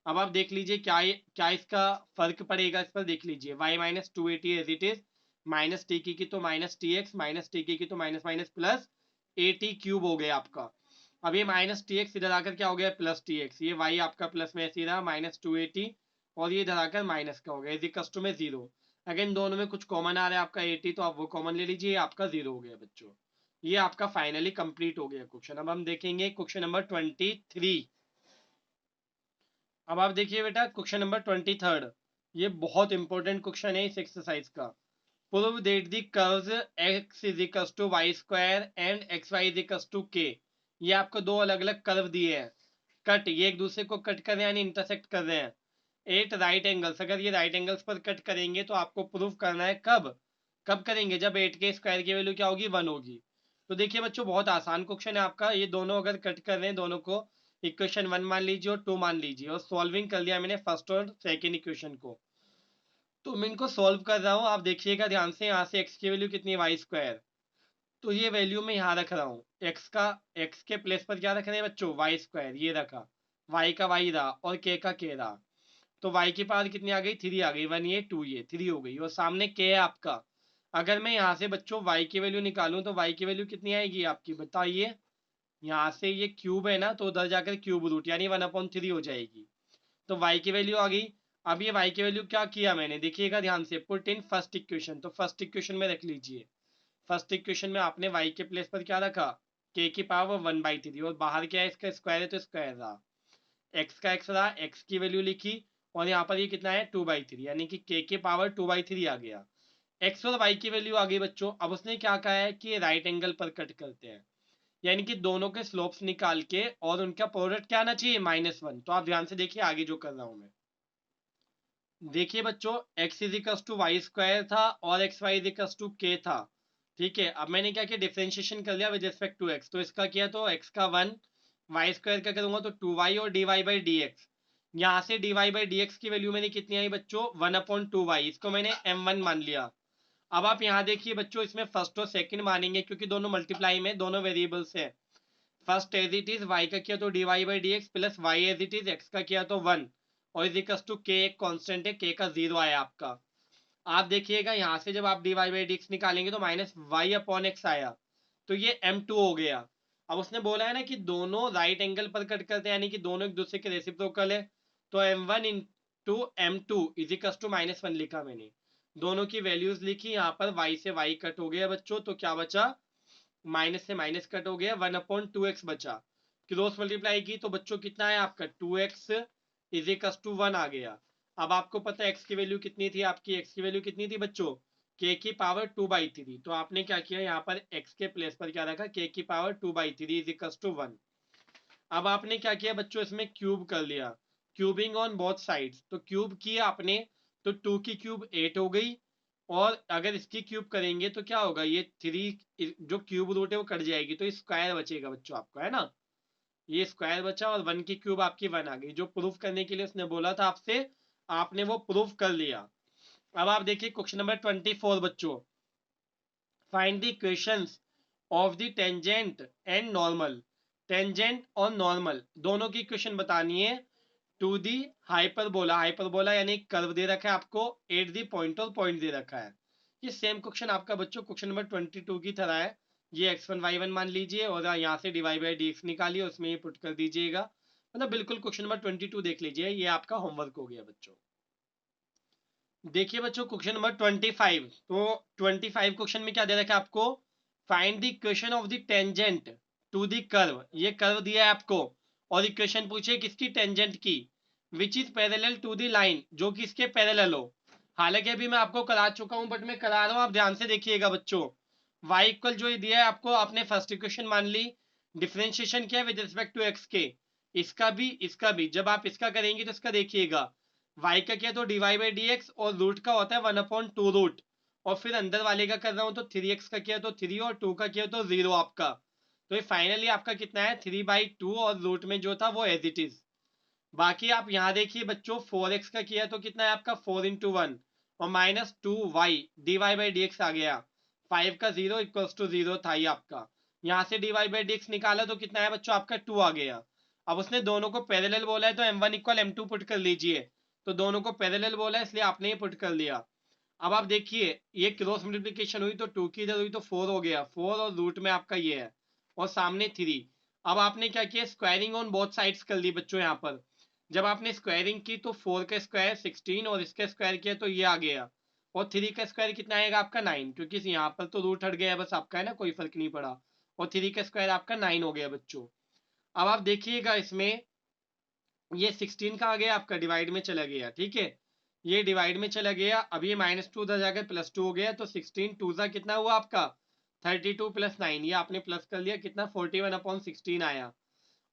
अब आप देख लीजिए क्या इसका फर्क पड़ेगा, इस पर देख लीजिए। y minus 280 as it is, minus t की तो minus t x, minus t की तो minus minus plus a t cube हो गया आपका। अब ये माइनस टी एक्स इधर आकर क्या हो गया, प्लस टी एक्स। ये y आपका प्लस में ऐसे रहा माइनस 280, और ये इधर आकर माइनस का हो गया, इज इक्वल्स टू में जीरो। अगेन दोनों में कुछ कॉमन आ रहा है आपका 80, तो आप वो कॉमन ले लीजिए, आपका जीरो हो गया बच्चों। ये आपका फाइनली कंप्लीट हो गया क्वेश्चन। अब हम देखेंगे क्वेश्चन नंबर 23। अब आप देखिए बेटा क्वेश्चन नंबर 23। ये बहुत इंपॉर्टेंट क्वेश्चन है इस एक्सरसाइज का। Prove that the curves x is equals to y square and x y is equals to k. ये आपको दो अलग अलग कर्व दिए हैं, कट, ये एक दूसरे को कट कर रहे हैं यानी इंटरसेक्ट कर रहे हैं। 8 राइट एंगल्स, अगर ये राइट एंगल्स पर कट करेंगे तो आपको प्रूव करना है कब, कब करेंगे, जब 8 के स्क्वायर की वैल्यू क्या होगी, 1 होगी। तो देखिए बच्चों बहुत आसान क्वेश्चन है आपका। ये दोनों अगर कट कर रहे हैं, दोनों को इक्वेशन 1 मान लीजिए और 2 मान लीजिए, और सॉल्विंग कर लिया मैंने फर्स्ट और सेकेंड इक्वेशन को। तो मैं इनको सॉल्व कर रहा हूँ, आप देखिएगा ध्यान से। यहाँ से x की वैल्यू कितनी है, वाई स्क्वायर, तो ये वैल्यू मैं यहाँ रख रहा हूँ। x के प्लेस पर क्या रख रहे हैं बच्चों, वाई स्क्वायर, ये रखा, y का y रहा और k का k रहा। तो y की पावर कितनी आ गई, 3 आ गई, 1 ये 2 ये 3 हो गई, और सामने k है आपका। अगर मैं यहाँ से बच्चों y की वैल्यू निकालूं तो y की वैल्यू कितनी आएगी आपकी, बताइए। यहाँ से ये क्यूब है ना, तो उधर जाकर क्यूब रूट यानी 1/3 हो जाएगी। तो y की वैल्यू आ गई। अब ये y की वैल्यू क्या किया मैंने, देखिएगा ध्यान से, पुट इन फर्स्ट इक्वेशन। तो फर्स्ट इक्वेशन में रख लीजिए। फर्स्ट इक्वेशन में आपने y के प्लेस पर क्या रखा, k की पावर 1/3, और बाहर क्या है इसका स्क्वायर है तो स्क्वायर रहा, x का x रहा, x की वैल्यू लिखी, और यहाँ पर ये कितना है 2/3, यानी कि k की पावर 2/3 आ गया। x और y की वैल्यू आ गई बच्चों। अब उसने क्या कहा है कि राइट एंगल पर कट करते हैं, यानी कि दोनों के स्लोप्स निकाल के और उनका प्रोडक्ट क्या आना चाहिए, -1। तो आप ध्यान से देखिए आगे जो कर रहा हूं मैं। देखिए बच्चों x is equals to y square था और x y is equals to k था, ठीक है। अब मैंने क्या किया, डिफरेंशिएशन कर लिया विद रिस्पेक्ट टू x। तो इसका किया तो x का 1, वाई स्क्वायर का करूंगा तो 2y, और dy बाई डी एक्स। यहाँ से dy बाई डी एक्स की वैल्यू मेरी कितनी आई बच्चों, 1/2y, इसको मैंने m1 मान लिया। अब आप यहाँ देखिए बच्चों, इसमें फर्स्ट और सेकंड मानेंगे क्योंकि दोनों मल्टीप्लाई में दोनों वेरिएबल्स है। First as it is y का किया तो dy by D x, plus y as it is x का किया तो 1, और इज इक्वल्स टू k, एक कांस्टेंट है, k का 0 आया आपका। आप देखिएगा यहाँ से जब आप dy बाई डी एक्स निकालेंगे तो माइनस वाई अपॉन एक्स आया, तो ये m2 हो गया। अब उसने बोला है ना कि दोनों राइट एंगल पर कट करते हैं, यानी कि दोनों एक दूसरे के रेसिप्रोकल है। तो m1 into m2 is equals to -1 लिखा मैंने, दोनों की वैल्यूज लिखी। यहाँ पर y से y कट हो गया बच्चों, तो क्या बचा, माइनस से माइनस कट हो गया, 1/2x बचा। क्रॉस मल्टीप्लाई की तो बच्चों कितना है आपका 2x इज इक्वल्स टू 1 आ गया। अब आपको पता है x की वैल्यू कितनी थी, आपकी x की वैल्यू कितनी थी बच्चों, k की पावर 2/3। तो आपने क्या किया, यहाँ पर x के प्लेस पर क्या रखा, k की पावर 2/3 इज इक्वल्स टू 1। अब आपने क्या किया बच्चों, इसमें क्यूब कर लिया, क्यूबिंग ऑन बोथ साइड्स। तो क्यूब किया आपने, तो 2 की क्यूब 8 हो गई, और अगर इसकी क्यूब करेंगे तो क्या होगा, ये 3 जो क्यूब रूट है वो कट जाएगी, तो स्क्वायर बचेगा बच्चों आपको, है ना। ये स्क्वायर बचा, और 1 की क्यूब आपकी 1 आ गई, जो प्रूफ करने के लिए उसने बोला था आपसे, आपने वो प्रूफ कर लिया। अब आप देखिए क्वेश्चन नंबर 24 बच्चों। Find the equations of the tangent and normal. Tangent और नॉर्मल दोनों की इक्वेशन बतानी है टू दी हाइपरबोला। हाइपरबोला यानी कर्व दे रखा है आपको, एट दी पॉइंट और पॉइंट दे रखा है। ये सेम क्वेश्चन आपका बच्चों क्वेश्चन नंबर 22 की तरह है। ये x1 y1 मान लीजिए, और यहाँ से डिवाइड बाई डी एक्स निकालिए, उसमें ये पुट कर दीजिएगा। मतलब बिल्कुल क्वेश्चन नंबर 22 देख लीजिए, ये आपका होमवर्क हो गया बच्चों। देखिए बच्चों क्वेश्चन नंबर 25। तो 25 क्वेश्चन में क्या दे रखा है आपको, find the equation of the tangent to the curve. ये कर्व दिया है आपको, और इक्वेशन पूछे किसकी, टेंजेंट की, which is parallel to the line, जो कि इसके पैरेलल हो। हालांकि अभी मैं आपको करा चुका हूं, बट मैं करा रहा हूं, आप ध्यान से देखिएगा बच्चों। y इक्वल जो ये दिया है आपको, आपने फर्स्ट इक्वेशन मान ली, डिफरेंशिएशन किया विद रिस्पेक्ट टू x के, इसका भी जब आप इसका करेंगे तो इसका देखिएगा, y का किया तो dy बाई डी एक्स, और रूट का होता है 1/2 रूट, और फिर अंदर वाले का कर रहा हूं तो 3x का किया तो 3, और 2 का किया तो 0 आपका। तो ये फाइनली आपका कितना है 3/2, और रूट में जो था वो एज इट इज। बाकी आप यहाँ देखिए बच्चों, 4x का किया तो कितना है आपका 4 × 1, और -2y dy by D x आ गया, 5 का 0 इक्वल्स टू 0 था ही आपका। यहाँ से dy बाई डी एक्स निकाला तो कितना है बच्चों आपका 2 आ गया। अब उसने दोनों को पैरेलल बोला है तो m1 इक्वल m2 पुट कर लीजिए, तो दोनों को पैरेलल बोला है इसलिए आपने ये पुट कर लिया। अब आप देखिए ये क्रॉस मल्टीप्लिकेशन हुई तो 2 की इधर हुई तो 4 हो गया, 4 और रूट में आपका ये है और सामने 3। अब आपने क्या किया, स्क्वायरिंग ऑन बोथ साइड्स कर ली बच्चों। यहाँ पर जब आपने स्क्वायरिंग की तो 4 का स्क्वायर 16 और इसका स्क्वायर किया तो ये आ गया, और 3 का स्क्वायर कितना आएगा आपका 9, क्योंकि यहाँ पर तो रूट हट गया बस आपका, है ना, कोई फर्क नहीं पड़ा, और 3 का स्क्वायर आपका 9 हो गया बच्चों। अब आप देखिएगा इसमें ये 16 का आ गया आपका, डिवाइड में चला गया, ठीक है, ये डिवाइड में चला गया। अब ये -2 उधर जाकर +2 हो गया, तो 16 2 सा कितना हुआ आपका 32 + 9, ये आपने प्लस कर लिया, कितना 41/16 आया।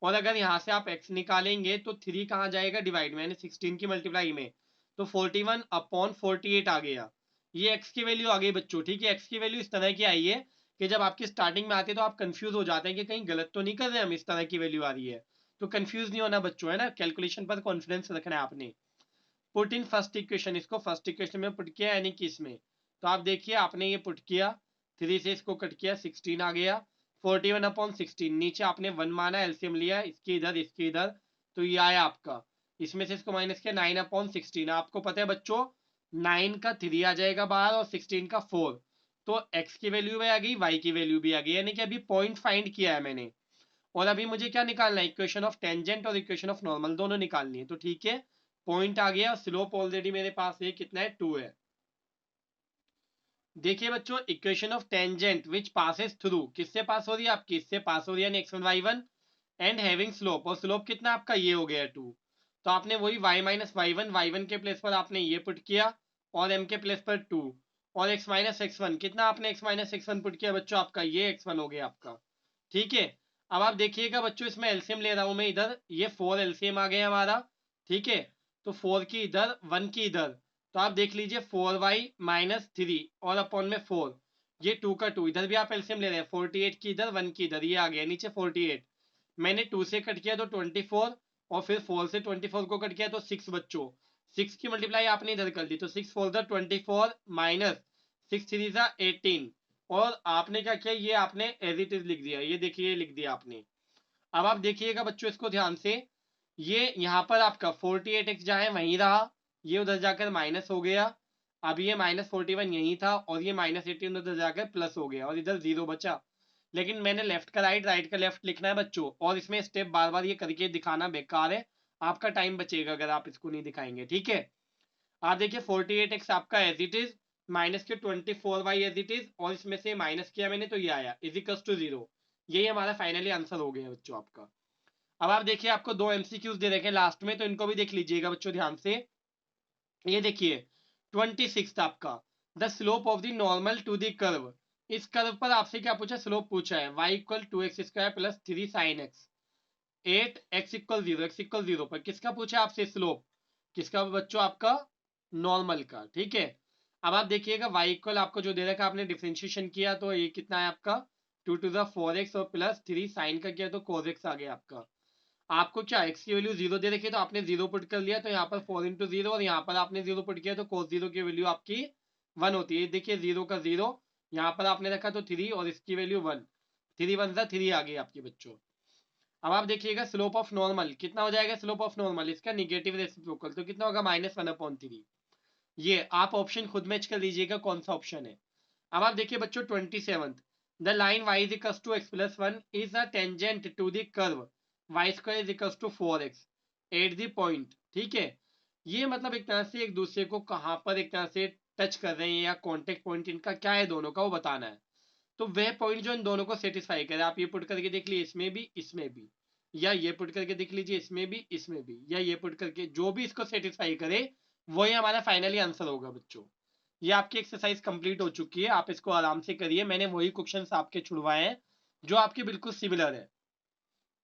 और अगर यहाँ से आप x निकालेंगे तो 3 कहाँ जाएगा, डिवाइड में, यानी 16 की मल्टीप्लाई में, तो 41/48 आ गया। ये x की वैल्यू आ गई बच्चों, ठीक है। x की वैल्यू इस तरह की आई है कि जब आपकी स्टार्टिंग में आती है तो आप कंफ्यूज हो जाते हैं कि कहीं गलत तो नहीं कर रहे हम, इस तरह की वैल्यू आ रही है, तो कंफ्यूज नहीं होना बच्चों, है ना, कैलकुलेशन पर कॉन्फिडेंस रखना है आपने। पुट इन फर्स्ट इक्वेशन, इसको फर्स्ट इक्वेशन में पुट किया यानी कि इसमें, तो आप देखिए आपने ये पुट किया, 3 से इसको कट किया, 16 आ गया, 41/16, नीचे आपने 1 माना, एलसीएम लिया, इसके इधर, तो ये आया आपका, इसमें से इसको माइनस किया 9/16। आपको पता है बच्चों 9 का 3 आ जाएगा बाहर और 16 का 4, तो x की वैल्यू भी आ गई, y की वैल्यू भी आ गई, यानी कि अभी पॉइंट फाइंड किया है मैंने। और अभी मुझे क्या निकालना है, इक्वेशन ऑफ टेंजेंट और इक्वेशन ऑफ नॉर्मल दोनों निकालनी है, तो ठीक है, पॉइंट आ गया, स्लोप ऑलरेडी मेरे पास है, कितना है 2 है। देखिए बच्चों equation of tangent which passes through, किससे पास हो रही है आपकी, इससे पास हो रही है, यानी x1 y1 and having slope, और स्लोप कितना आपका ये हो गया 2, तो आपने वही y - y1 के प्लेस पर आपने ये पुट किया और m के प्लेस पर 2, और x - x1 कितना आपने x - x1 पुट किया बच्चों, आपका ये x1 हो गया आपका, ठीक है। अब आप देखिएगा बच्चों इसमें एलसीएम ले रहा हूं मैं, इधर ये 4 एलसीएम आ गया हमारा, ठीक है, तो 4 की इधर 1 की इधर, तो आप देख लीजिए 4y - 3 और अपॉन में 4, ये 2 का 2, इधर भी आप एलसीएम ले रहे हैं, 48 की इधर 1 की इधर, ये आ गया नीचे 48, मैंने 2 से कट किया तो 24, और फिर 4 से 24 को कट किया तो 6 बच्चों, 6 की मल्टीप्लाई आपने इधर कर दी, तो 6 4 24 माइनस 6 3 18, और आपने क्या किया, ये आपने एज इट इज लिख दिया, ये देखिए लिख दिया आपने। अब आप देखिएगा बच्चों इसको ध्यान से, ये यहाँ पर आपका 48x जहाँ है वहीं रहा, ये उधर जाकर माइनस हो गया, अब ये -41 यहीं था, और ये -18 उधर जाकर प्लस हो गया, और इधर 0 बचा। लेकिन मैंने लेफ्ट का राइट, राइट का लेफ्ट लिखना है बच्चों, और इसमें स्टेप बार बार ये करके दिखाना बेकार है, आपका टाइम बचेगा अगर आप इसको नहीं दिखाएंगे, ठीक है। आप देखिए 48x आपका एज इट इज, माइनस के 24y एज इट इज, और इसमें से माइनस किया मैंने तो ये आया इजिकल्स टू 0, यही हमारा फाइनली आंसर हो गया बच्चों आपका। अब आप देखिए आपको 2 एमसीक्यूज दे रखे हैं लास्ट में, तो इनको भी देख लीजिएगा बच्चों ध्यान से। ये देखिए 26 आपका, the slope of the normal to the curve, इस कर्व पर आपसे क्या पूछा, स्लोप पूछा है, y equal 2x² plus 3 sin x, 8x equal 0, x equal 0 पर किसका पूछा है आपसे स्लोप, किसका बच्चों, आपका नॉर्मल का, ठीक है। अब आप देखिएगा y इक्वल आपको जो दे रखा है, आपने डिफरेंशिएशन किया तो ये कितना है आपका 2 to the 4x, और प्लस 3 साइन का किया तो cos x आ गया आपका। आपको क्या x की वैल्यू 0 दे रखी है तो आपने 0 पुट कर लिया, तो यहाँ पर 4 into 0, और यहाँ पर आपने 0 पुट किया तो cos 0 की वैल्यू आपकी 1 होती है, देखिए 0 का 0 यहाँ पर आपने रखा तो 3, और इसकी वैल्यू 1, 3 1 3 आ गई आपकी बच्चों। अब आप देखिएगा स्लोप ऑफ नॉर्मल कितना हो जाएगा, स्लोप ऑफ नॉर्मल इसका निगेटिव रेसिप्रोकल, तो कितना होगा -1/3, ये आप ऑप्शन खुद मैच कर लीजिएगा कौन सा ऑप्शन है। अब आप देखिए बच्चों 27th, the line y is equals to x plus 1 is a tangent to the curve y square is equals to 4x at the point, ठीक है। ये मतलब एक तरह से एक दूसरे को कहां पर एक तरह से टच कर रहे हैं, या कॉन्टेक्ट पॉइंट इनका क्या है दोनों का वो बताना है, तो वह पॉइंट जो इन दोनों को सेटिस्फाई करे, आप ये पुट करके देख लीजिए इसमें भी इसमें भी, या ये पुट करके देख लीजिए इसमें भी इसमें भी, या ये पुट करके जो भी इसको सेटिस्फाई करे वही हमारा फाइनली आंसर होगा बच्चों। ये आपकी एक्सरसाइज कंप्लीट हो चुकी है, आप इसको आराम से करिए, मैंने वही क्वेश्चंस आपके छुड़वाए हैं जो आपके बिल्कुल सिमिलर है।